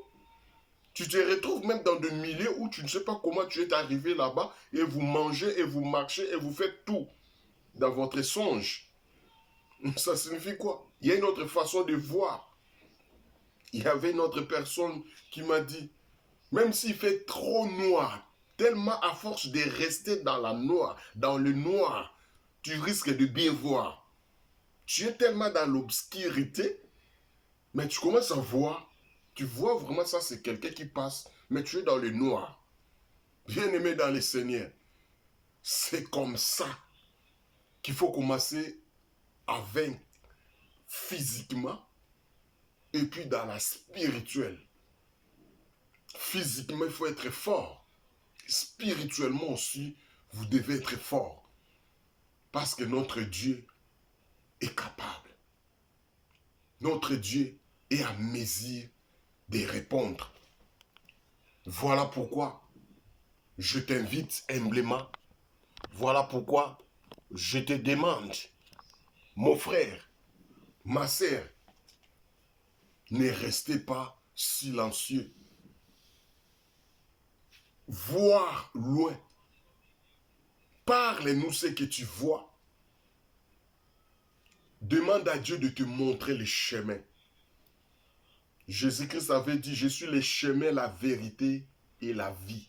Tu te retrouves même dans des milieux où tu ne sais pas comment tu es arrivé là-bas et vous mangez et vous marchez et vous faites tout dans votre songe. Ça signifie quoi? Il y a une autre façon de voir. Il y avait une autre personne qui m'a dit, même s'il fait trop noir, tellement à force de rester dans le noir, tu risques de bien voir. Tu es tellement dans l'obscurité, mais tu commences à voir. Tu vois vraiment ça, c'est quelqu'un qui passe, mais tu es dans le noir. Bien-aimé dans le Seigneur, c'est comme ça qu'il faut commencer à vaincre physiquement et puis dans la spirituelle. Physiquement, il faut être fort. Spirituellement aussi, vous devez être fort. Parce que notre Dieu est capable. Notre Dieu est à mesure de répondre. Voilà pourquoi je t'invite humblement. Voilà pourquoi je te demande, mon frère, ma sœur, ne restez pas silencieux. Voir loin. Parle-nous ce que tu vois. Demande à Dieu de te montrer le chemin. Jésus-Christ avait dit, je suis le chemin, la vérité et la vie.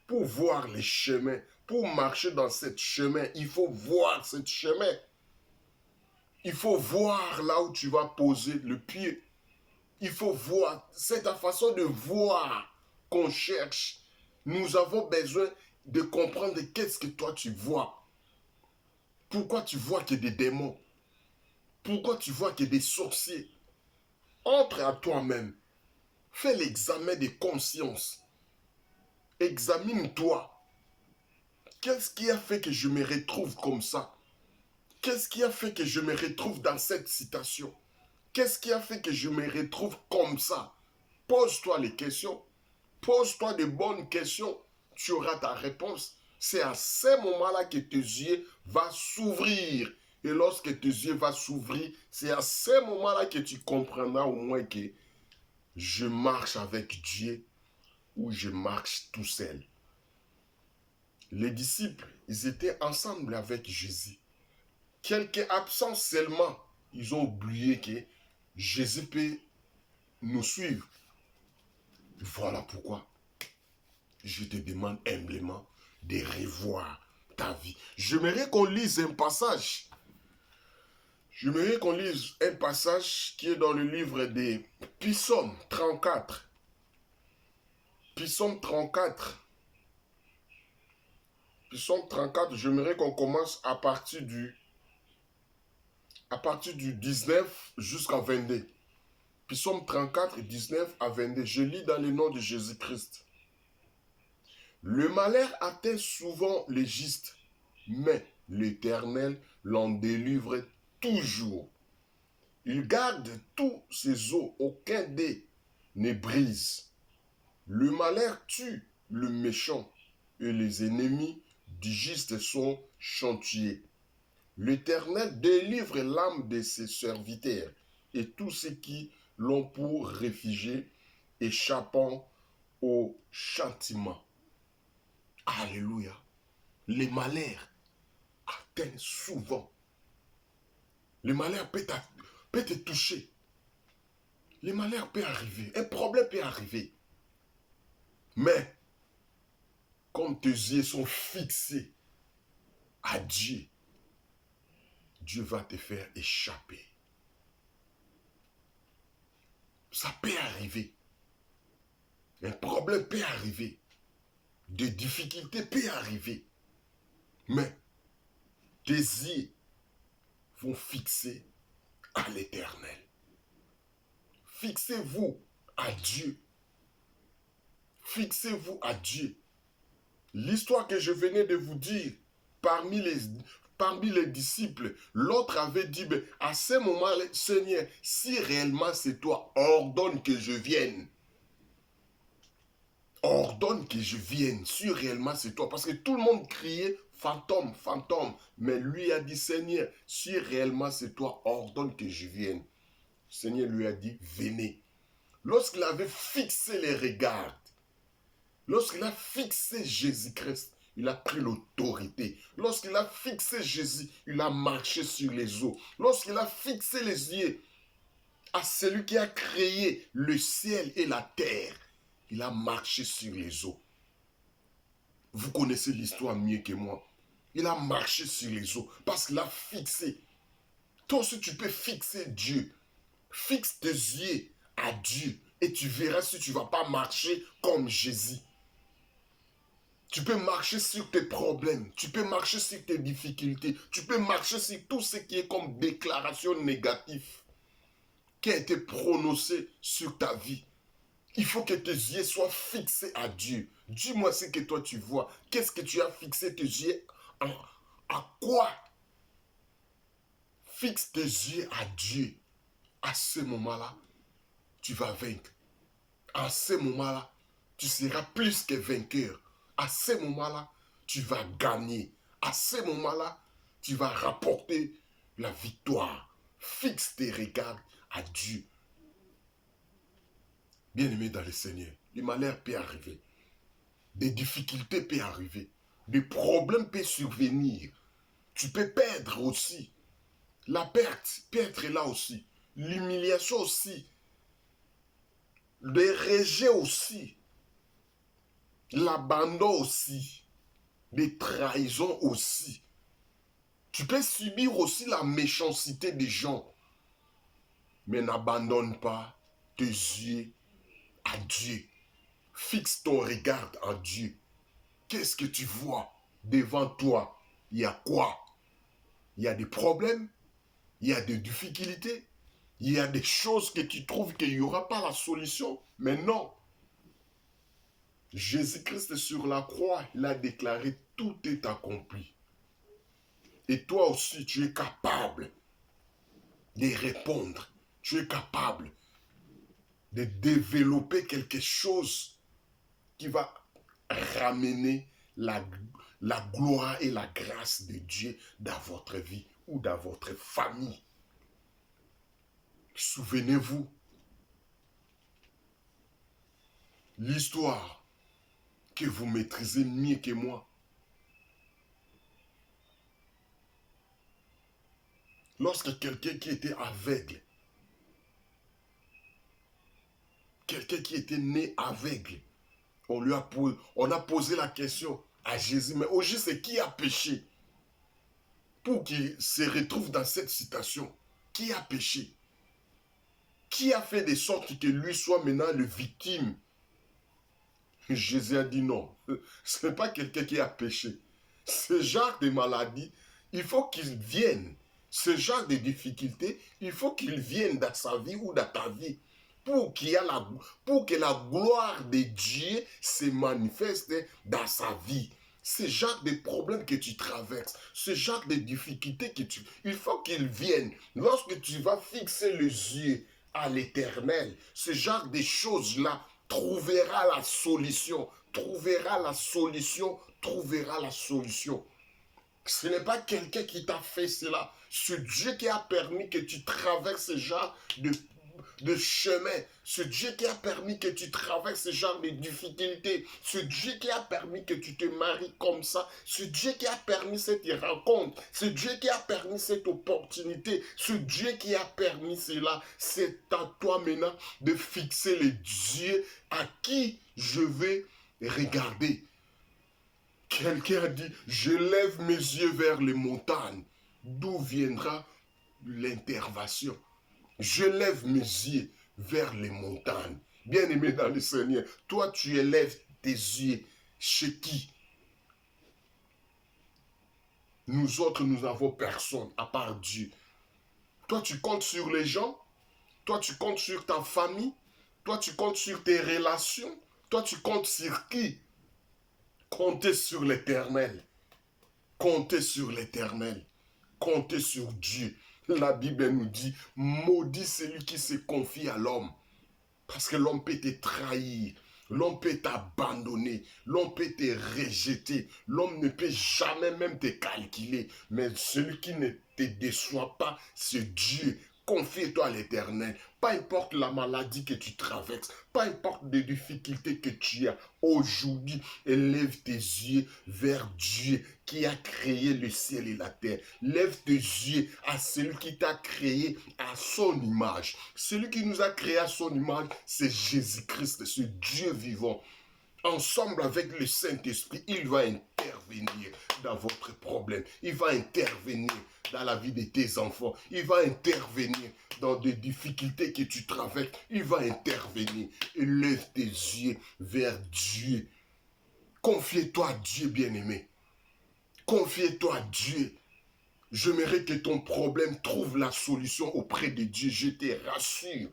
Pour voir les chemins, pour marcher dans ce chemin, il faut voir ce chemin. Il faut voir là où tu vas poser le pied. Il faut voir. C'est ta façon de voir qu'on cherche. Nous avons besoin de comprendre qu'est-ce que toi tu vois. Pourquoi tu vois qu'il y a des démons? Pourquoi tu vois qu'il y a des sorciers? Entre à toi-même. Fais l'examen de conscience. Examine-toi. Qu'est-ce qui a fait que je me retrouve comme ça? Qu'est-ce qui a fait que je me retrouve dans cette situation? Qu'est-ce qui a fait que je me retrouve comme ça? Pose-toi les questions. Pose-toi de bonnes questions. Tu auras ta réponse. C'est à ce moment-là que tes yeux vont s'ouvrir. Et lorsque tes yeux vont s'ouvrir, c'est à ce moment-là que tu comprendras au moins que je marche avec Dieu ou je marche tout seul. Les disciples, ils étaient ensemble avec Jésus. Quelques absents seulement, ils ont oublié que Jésus peut nous suivre. Voilà pourquoi je te demande humblement de revoir ta vie. J'aimerais qu'on lise un passage. J'aimerais qu'on lise un passage qui est dans le livre des Psaumes 34. Psaume 34. Psaume 34, j'aimerais qu'on commence à partir du 19 jusqu'à 22. Psaume 34, 19 à 22. Je lis dans le nom de Jésus-Christ. Le malheur atteint souvent les justes, mais l'Éternel l'en délivre toujours. Il garde tous ses os, aucun dé ne brise. Le malheur tue le méchant, et les ennemis du juste sont chantiers. L'Éternel délivre l'âme de ses serviteurs, et tous ceux qui l'ont pour réfugié, échappant au châtiment. Alléluia. Les malheurs atteignent souvent. Le malheur peut te toucher. Le malheur peut arriver. Un problème peut arriver. Mais, comme tes yeux sont fixés à Dieu, Dieu va te faire échapper. Ça peut arriver. Un problème peut arriver. Des difficultés peuvent arriver. Mais tes yeux vont fixer à l'Éternel. Fixez-vous à Dieu. Fixez-vous à Dieu. L'histoire que je venais de vous dire, parmi les disciples, l'autre avait dit, à ce moment, Seigneur, si réellement c'est toi, ordonne que je vienne. Ordonne que je vienne, si réellement c'est toi. Parce que tout le monde criait, fantôme, fantôme. Mais lui a dit, Seigneur, si réellement c'est toi, ordonne que je vienne. Seigneur lui a dit, venez. Lorsqu'il avait fixé les regards, lorsqu'il a fixé Jésus-Christ, il a pris l'autorité. Lorsqu'il a fixé Jésus, il a marché sur les eaux. Lorsqu'il a fixé les yeux à celui qui a créé le ciel et la terre, il a marché sur les eaux. Vous connaissez l'histoire mieux que moi. Il a marché sur les eaux parce qu'il a fixé. Toi aussi, tu peux fixer Dieu. Fixe tes yeux à Dieu et tu verras si tu ne vas pas marcher comme Jésus. Tu peux marcher sur tes problèmes, tu peux marcher sur tes difficultés, tu peux marcher sur tout ce qui est comme déclaration négative qui a été prononcée sur ta vie. Il faut que tes yeux soient fixés à Dieu. Dis-moi ce que toi tu vois. Qu'est-ce que tu as fixé tes yeux à quoi? Fixe tes yeux à Dieu. À ce moment-là, tu vas vaincre. À ce moment-là, tu seras plus que vainqueur. À ce moment-là, tu vas gagner. À ce moment-là, tu vas rapporter la victoire. Fixe tes regards à Dieu. Bien-aimé dans le Seigneur, les malheurs peuvent arriver. Des difficultés peuvent arriver. Des problèmes peuvent survenir. Tu peux perdre aussi. La perte peut être là aussi. L'humiliation aussi. Le rejet aussi. L'abandon aussi. Les trahisons aussi. Tu peux subir aussi la méchanceté des gens. Mais n'abandonne pas tes yeux à Dieu. Fixe ton regard en Dieu. Qu'est-ce que tu vois devant toi? Il y a quoi? Il y a des problèmes, il y a des difficultés, il y a des choses que tu trouves qu'il n'y aura pas la solution. Mais non. Jésus-Christ sur la croix, il a déclaré tout est accompli. Et toi aussi, tu es capable de répondre. Tu es capable de développer quelque chose qui va ramener la gloire et la grâce de Dieu dans votre vie ou dans votre famille. Souvenez-vous, l'histoire que vous maîtrisez mieux que moi. Lorsque quelqu'un qui était aveugle, quelqu'un qui était né aveugle, on a posé la question à Jésus, mais au juste c'est qui a péché pour qu'il se retrouve dans cette situation? Qui a péché? Qui a fait de sorte que lui soit maintenant le victime? Jésus a dit non, ce n'est pas quelqu'un qui a péché. Ce genre de maladie, il faut qu'il vienne. Ce genre de difficulté, il faut qu'il vienne dans sa vie ou dans ta vie pour que la gloire de Dieu se manifeste dans sa vie. Ce genre de problèmes que tu traverses, ce genre de difficultés il faut qu'il vienne. Lorsque tu vas fixer les yeux à l'Éternel, ce genre de choses-là trouvera la solution, trouvera la solution, trouvera la solution. Ce n'est pas quelqu'un qui t'a fait cela. C'est Dieu qui a permis que tu traverses ce genre de chemin. C'est Dieu qui a permis que tu traverses ce genre de difficultés. C'est Dieu qui a permis que tu te maries comme ça. C'est Dieu qui a permis cette rencontre. C'est Dieu qui a permis cette opportunité. C'est Dieu qui a permis cela. C'est à toi maintenant de fixer les yeux à qui je vais regarder. Quelqu'un a dit, je lève mes yeux vers les montagnes. d'où viendra l'intervention? Je lève mes yeux vers les montagnes. Bien-aimé dans le Seigneur, toi tu élèves tes yeux chez qui? Nous autres, nous n'avons personne à part Dieu. Toi, tu comptes sur les gens. Toi, tu comptes sur ta famille. Toi, tu comptes sur tes relations. Toi, tu comptes sur qui? Comptez sur l'Éternel. Comptez sur l'Éternel. Comptez sur Dieu. La Bible nous dit, maudit celui qui se confie à l'homme. Parce que l'homme peut te trahir. L'homme peut t'abandonner. L'homme peut te rejeter. L'homme ne peut jamais même te calculer. Mais celui qui ne te déçoit pas, c'est Dieu. Confie-toi à l'Éternel. Peu importe la maladie que tu traverses, peu importe les difficultés que tu as, aujourd'hui, élève tes yeux vers Dieu qui a créé le ciel et la terre. Lève tes yeux à celui qui t'a créé à son image. Celui qui nous a créé à son image, c'est Jésus-Christ, c'est Dieu vivant. Ensemble avec le Saint-Esprit, il va intervenir dans votre problème. Il va intervenir dans la vie de tes enfants. Il va intervenir dans des difficultés que tu traverses. Il va intervenir. Et lève tes yeux vers Dieu. Confie-toi à Dieu, bien-aimé. Confie-toi à Dieu. J'aimerais que ton problème trouve la solution auprès de Dieu. Je te rassure.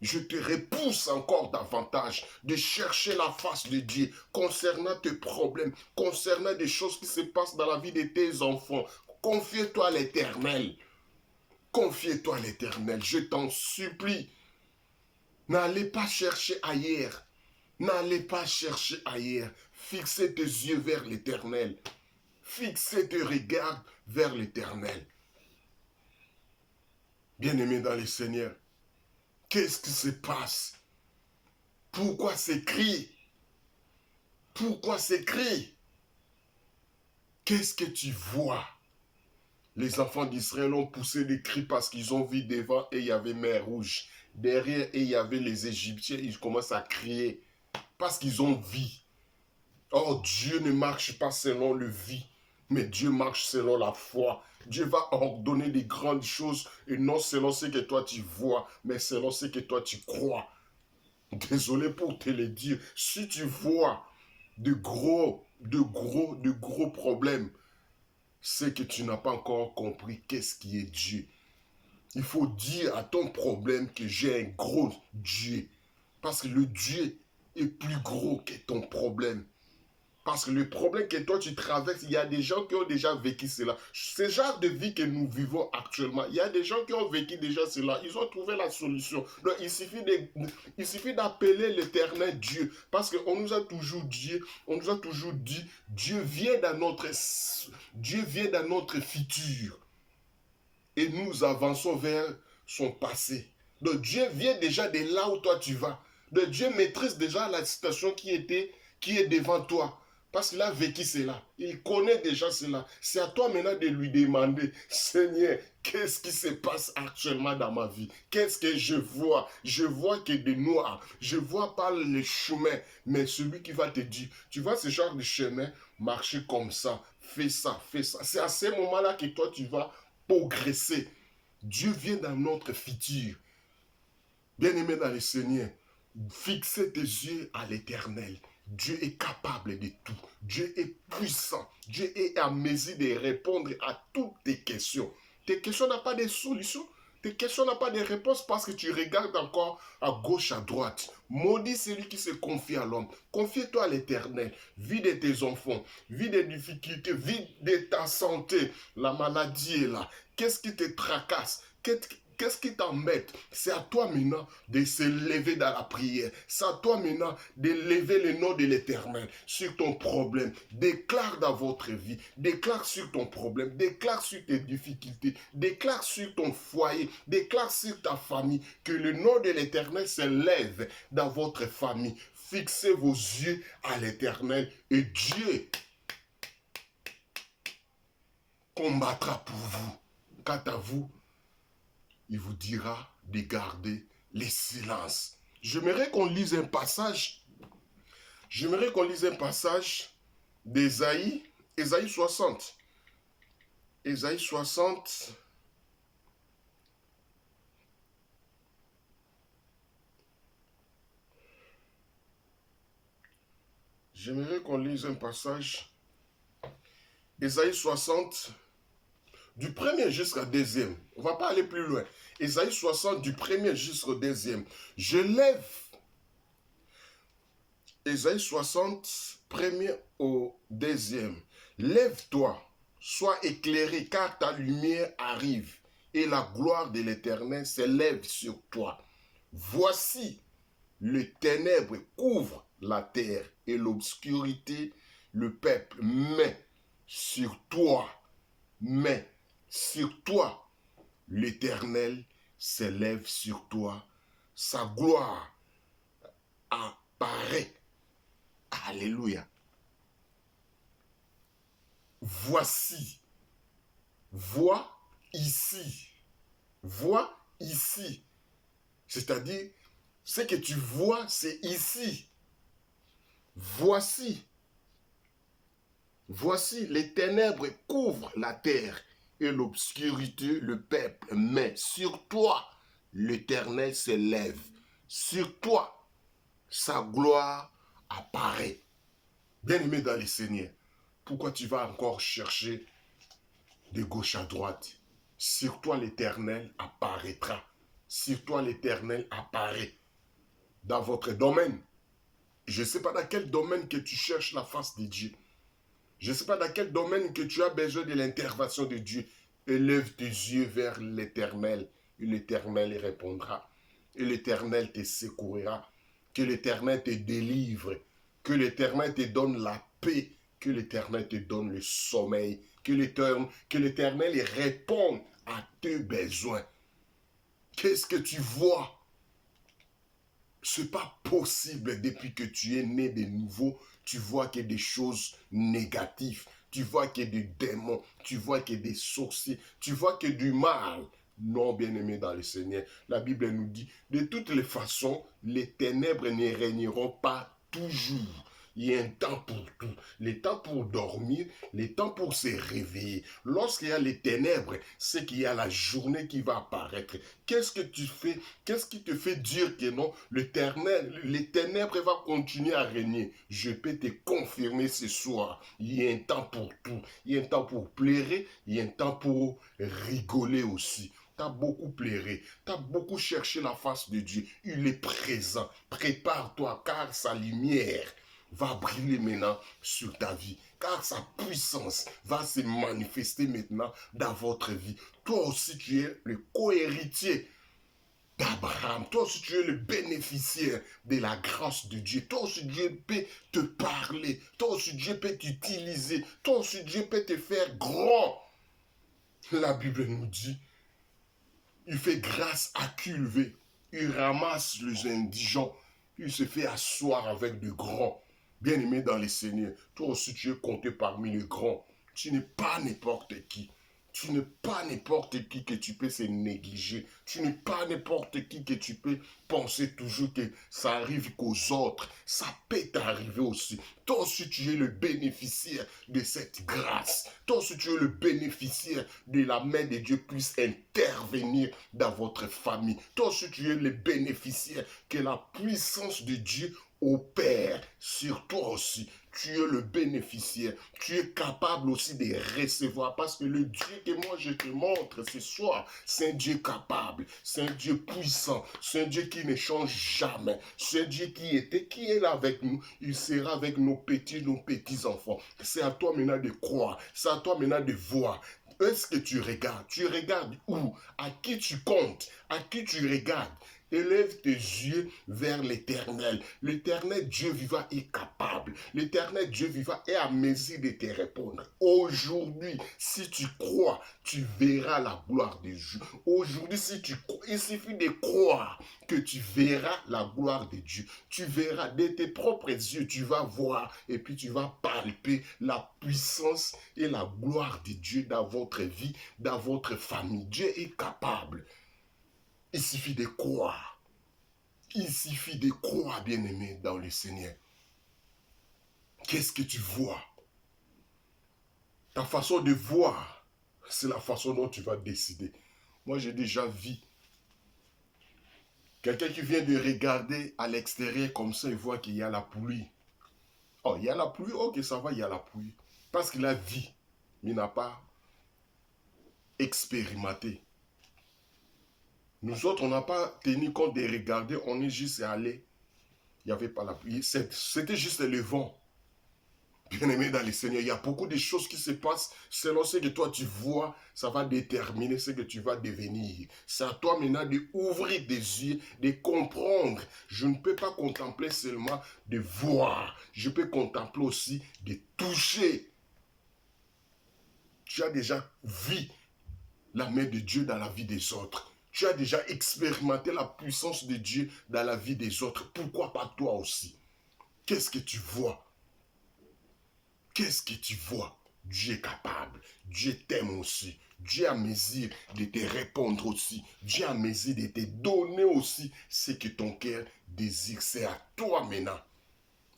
Je te repousse encore davantage de chercher la face de Dieu concernant tes problèmes, concernant des choses qui se passent dans la vie de tes enfants. Confie-toi à l'Éternel. Confie-toi à l'Éternel. Je t'en supplie. N'allez pas chercher ailleurs. N'allez pas chercher ailleurs. Fixez tes yeux vers l'Éternel. Fixez tes regards vers l'Éternel. Bien-aimé dans le Seigneur, qu'est-ce qui se passe? Pourquoi ces cris? Pourquoi ces cris? Qu'est-ce que tu vois? Les enfants d'Israël ont poussé des cris parce qu'ils ont vu devant et il y avait mer rouge. Derrière et il y avait les Égyptiens. Ils commencent à crier parce qu'ils ont vu. Or, Dieu ne marche pas selon le vie, mais Dieu marche selon la foi. Dieu va ordonner des grandes choses et non selon ce que toi tu vois, mais selon ce que toi tu crois. Désolé pour te le dire, si tu vois de gros problèmes, c'est que tu n'as pas encore compris qu'est-ce qui est Dieu. Il faut dire à ton problème que j'ai un gros Dieu. Parce que le Dieu est plus gros que ton problème. Parce que le problème que toi tu traverses, il y a des gens qui ont déjà vécu cela. Ce genre de vie que nous vivons actuellement, il y a des gens qui ont vécu déjà cela. Ils ont trouvé la solution. Donc il suffit d'appeler l'Éternel Dieu. Parce qu'on nous a toujours dit, Dieu vient dans notre futur. Et nous avançons vers son passé. Donc Dieu vient déjà de là où toi tu vas. Donc Dieu maîtrise déjà la situation qui est devant toi. Parce qu'il a vécu cela. Il connaît déjà cela. C'est à toi maintenant de lui demander, Seigneur, qu'est-ce qui se passe actuellement dans ma vie? Qu'est-ce que je vois? Je vois que de noir. Je vois pas le chemin. Mais celui qui va te dire, tu vois ce genre de chemin, marcher comme ça, fais ça, fais ça. C'est à ce moment-là que toi tu vas progresser. Dieu vient dans notre futur. Bien-aimé dans le Seigneur, fixez tes yeux à l'Éternel. Dieu est capable de tout. Dieu est puissant. Dieu est à mesure de répondre à toutes tes questions. Tes questions n'ont pas de solution. Tes questions n'ont pas de réponse parce que tu regardes encore à gauche, à droite. Maudit celui qui se confie à l'homme. Confie-toi à l'Éternel. Vis de tes enfants. Vis des difficultés. Vis de ta santé. La maladie est là. Qu'est-ce qui te tracasse? Qu'est-ce qui t'embête? C'est à toi maintenant de se lever dans la prière. C'est à toi maintenant de lever le nom de l'Éternel sur ton problème. Déclare dans votre vie. Déclare sur ton problème. Déclare sur tes difficultés. Déclare sur ton foyer. Déclare sur ta famille que le nom de l'Éternel se lève dans votre famille. Fixez vos yeux à l'Éternel et Dieu combattra pour vous. Quant à vous, il vous dira de garder le silence. J'aimerais qu'on lise un passage. D'Ésaïe, Ésaïe 60. Ésaïe 60. J'aimerais qu'on lise un passage. Ésaïe 60, du premier jusqu'au deuxième. On ne va pas aller plus loin. Ésaïe 60, du premier jusqu'au deuxième. Je lève. Ésaïe 60, premier au deuxième. Lève-toi, sois éclairé, car ta lumière arrive, et la gloire de l'Éternel s'élève sur toi. Voici, les ténèbres couvrent la terre, et l'obscurité le peuple. Mais sur toi, l'Éternel s'élève sur toi. Sa gloire apparaît. Alléluia. Voici. Vois ici. Vois ici. C'est-à-dire, ce que tu vois, c'est ici. Voici. Voici, les ténèbres couvrent la terre et l'obscurité le peuple. Mais sur toi, l'Éternel s'élève. Sur toi, sa gloire apparaît. Bien-aimé dans le Seigneur, pourquoi tu vas encore chercher de gauche à droite? Sur toi, l'Éternel apparaîtra. Sur toi, l'Éternel apparaît. Dans votre domaine. Je ne sais pas dans quel domaine que tu cherches la face de Dieu. Je ne sais pas dans quel domaine que tu as besoin de l'intervention de Dieu. Élève tes yeux vers l'Éternel. Et l'Éternel répondra. Et l'Éternel te secourira. Que l'Éternel te délivre. Que l'Éternel te donne la paix. Que l'Éternel te donne le sommeil. Que l'Éternel réponde à tes besoins. Qu'est-ce que tu vois? Ce n'est pas possible depuis que tu es né de nouveau. Tu vois qu'il y a des choses négatives. Tu vois qu'il y a des démons. Tu vois qu'il y a des sorciers. Tu vois qu'il y a du mal. Non, bien-aimé dans le Seigneur. La Bible nous dit, de toutes les façons, les ténèbres ne régneront pas toujours. Il y a un temps pour tout. Le temps pour dormir, le temps pour se réveiller. Lorsqu'il y a les ténèbres, c'est qu'il y a la journée qui va apparaître. Qu'est-ce que tu fais? Qu'est-ce qui te fait dire que non, les ténèbres vont continuer à régner? Je peux te confirmer ce soir. Il y a un temps pour tout. Il y a un temps pour pleurer. Il y a un temps pour rigoler aussi. Tu as beaucoup pleuré, tu as beaucoup cherché la face de Dieu. Il est présent. Prépare-toi car sa lumière va briller maintenant sur ta vie. Car sa puissance va se manifester maintenant dans votre vie. Toi aussi, tu es le co-héritier d'Abraham. Toi aussi, tu es le bénéficiaire de la grâce de Dieu. Toi aussi, Dieu peut te parler. Toi aussi, Dieu peut t'utiliser. Toi aussi, Dieu peut te faire grand. La Bible nous dit, il fait grâce à qui il veut. Il ramasse les indigents. Il se fait asseoir avec de grands. Bien-aimé dans les Seigneurs, toi aussi tu es compté parmi les grands. Tu n'es pas n'importe qui. Tu n'es pas n'importe qui que tu peux se négliger. Tu n'es pas n'importe qui que tu peux penser toujours que ça arrive qu'aux autres. Ça peut t'arriver aussi. Toi aussi tu es le bénéficiaire de cette grâce. Toi aussi tu es le bénéficiaire de la main de Dieu puisse intervenir dans votre famille. Toi aussi tu es le bénéficiaire que la puissance de Dieu opère sur toi aussi. Tu es le bénéficiaire. Tu es capable aussi de recevoir parce que le Dieu que moi je te montre ce soir, c'est un Dieu capable, c'est un Dieu puissant, c'est un Dieu qui ne change jamais. C'est un Dieu qui est là avec nous. Il sera avec nos petits-enfants. C'est à toi maintenant de croire. C'est à toi maintenant de voir. Est-ce que tu regardes? Tu regardes où? À qui tu comptes? À qui tu regardes? Élève tes yeux vers l'Éternel. L'Éternel Dieu vivant est capable. L'Éternel Dieu vivant est à mesure de te répondre. Aujourd'hui, si tu crois, tu verras la gloire de Dieu. Aujourd'hui, si tu crois, il suffit de croire que tu verras la gloire de Dieu. Tu verras de tes propres yeux, tu vas voir et puis tu vas palper la puissance et la gloire de Dieu dans votre vie, dans votre famille. Dieu est capable. Il suffit de croire. Il suffit de croire, bien-aimé, dans le Seigneur. Qu'est-ce que tu vois? Ta façon de voir, C'est la façon dont tu vas décider. Moi, j'ai déjà vu quelqu'un qui vient de regarder à l'extérieur comme ça, il voit qu'il y a la pluie. Oh, il y a la pluie, ok, ça va, il y a la pluie. Parce qu'il a vu, mais il n'a pas expérimenté. Nous autres, on n'a pas tenu compte de regarder, on est juste allé. Il n'y avait pas la pluie, c'était juste le vent. Bien-aimé dans le Seigneur, il y a beaucoup de choses qui se passent selon ce que toi tu vois, ça va déterminer ce que tu vas devenir. C'est à toi maintenant d'ouvrir des yeux, de comprendre. Je ne peux pas contempler seulement de voir, je peux contempler aussi de toucher. Tu as déjà vu la main de Dieu dans la vie des autres. Tu as déjà expérimenté la puissance de Dieu dans la vie des autres. Pourquoi pas toi aussi? Qu'est-ce que tu vois? Qu'est-ce que tu vois? Dieu est capable. Dieu t'aime aussi. Dieu a mesure de te répondre aussi. Dieu a mesure de te donner aussi ce que ton cœur désire. C'est à toi maintenant.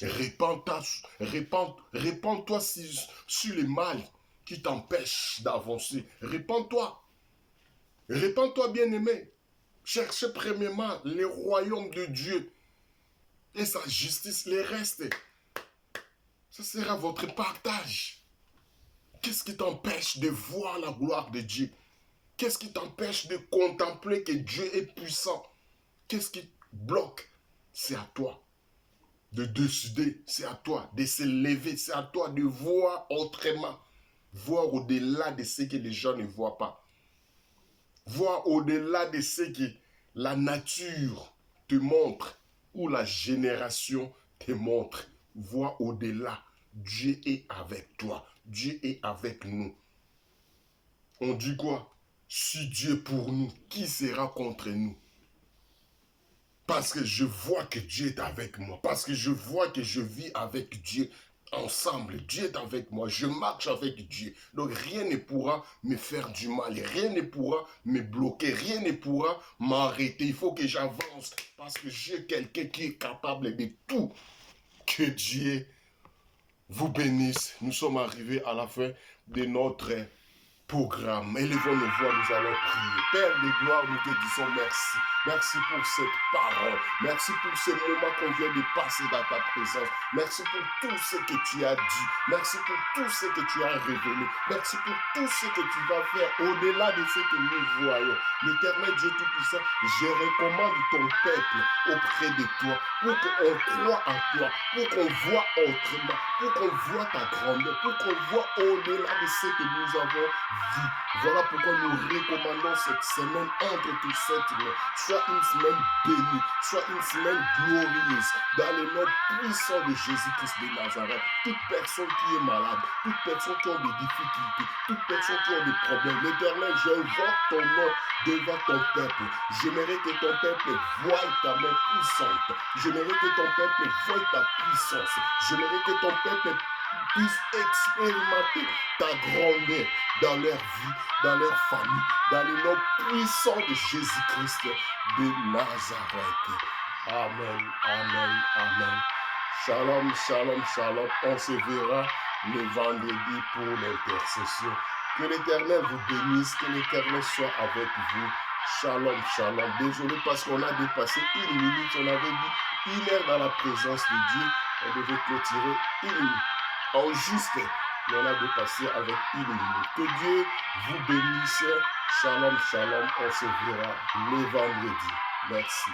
Répands-toi sur le mal qui t'empêche d'avancer. Répands-toi. Répands-toi, bien-aimé. Cherchez premièrement le royaume de Dieu et sa justice, les restes. Ce sera votre partage. Qu'est-ce qui t'empêche de voir la gloire de Dieu? Qu'est-ce qui t'empêche de contempler que Dieu est puissant? Qu'est-ce qui bloque? C'est à toi de décider, c'est à toi de se lever, c'est à toi de voir autrement. Voir au-delà de ce que les gens ne voient pas. Voir au-delà de ce que la nature te montre ou la génération te montre. Vois au-delà. Dieu est avec toi. Dieu est avec nous. On dit quoi? Si Dieu est pour nous, qui sera contre nous? Parce que je vois que Dieu est avec moi. Parce que je vois que je vis avec Dieu ensemble. Dieu est avec moi. Je marche avec Dieu. Donc rien ne pourra me faire du mal. Rien ne pourra me bloquer. Rien ne pourra m'arrêter. Il faut que j'avance. Parce que j'ai quelqu'un qui est capable de tout. Que Dieu vous bénisse. Nous sommes arrivés à la fin de notre programme. Élevons nos voix, nous allons prier. Père de gloire, nous te disons merci. Merci pour cette parole. Merci pour ce moment qu'on vient de passer dans ta présence. Merci pour tout ce que tu as dit. Merci pour tout ce que tu as révélé. Merci pour tout ce que tu vas faire au-delà de ce que nous voyons. L'Éternel Dieu Tout-Puissant, je recommande ton peuple auprès de toi pour qu'on croie en toi, pour qu'on voit autrement, pour qu'on voit ta grandeur, pour qu'on voit au-delà de ce que nous avons vu. Voilà pourquoi nous recommandons cette semaine entre tous cette mains. Soit une semaine bénie, soit une semaine glorieuse, dans le nom puissant de Jésus-Christ de Nazareth. Toute personne qui est malade, toute personne qui a des difficultés, toute personne qui a des problèmes, l'Éternel, j'invoque ton nom devant ton peuple. J'aimerais que ton peuple voie ta main puissante. J'aimerais que ton peuple voie ta puissance. J'aimerais que ton peuple puisse expérimenter ta grandeur dans leur vie, dans leur famille, dans le nom puissant de Jésus-Christ de Nazareth. Amen, amen, amen. Shalom, shalom, shalom. On se verra le vendredi pour l'intercession. Que l'Éternel vous bénisse, que l'Éternel soit avec vous. Shalom, shalom. Désolé parce qu'on a dépassé 1 minute. On avait dit 1 heure dans la présence de Dieu. On devait clôturer 1 minute. En juste, mais on a dépassé avec 1 minute. Que Dieu vous bénisse. Shalom, shalom. On se verra le vendredi. Merci.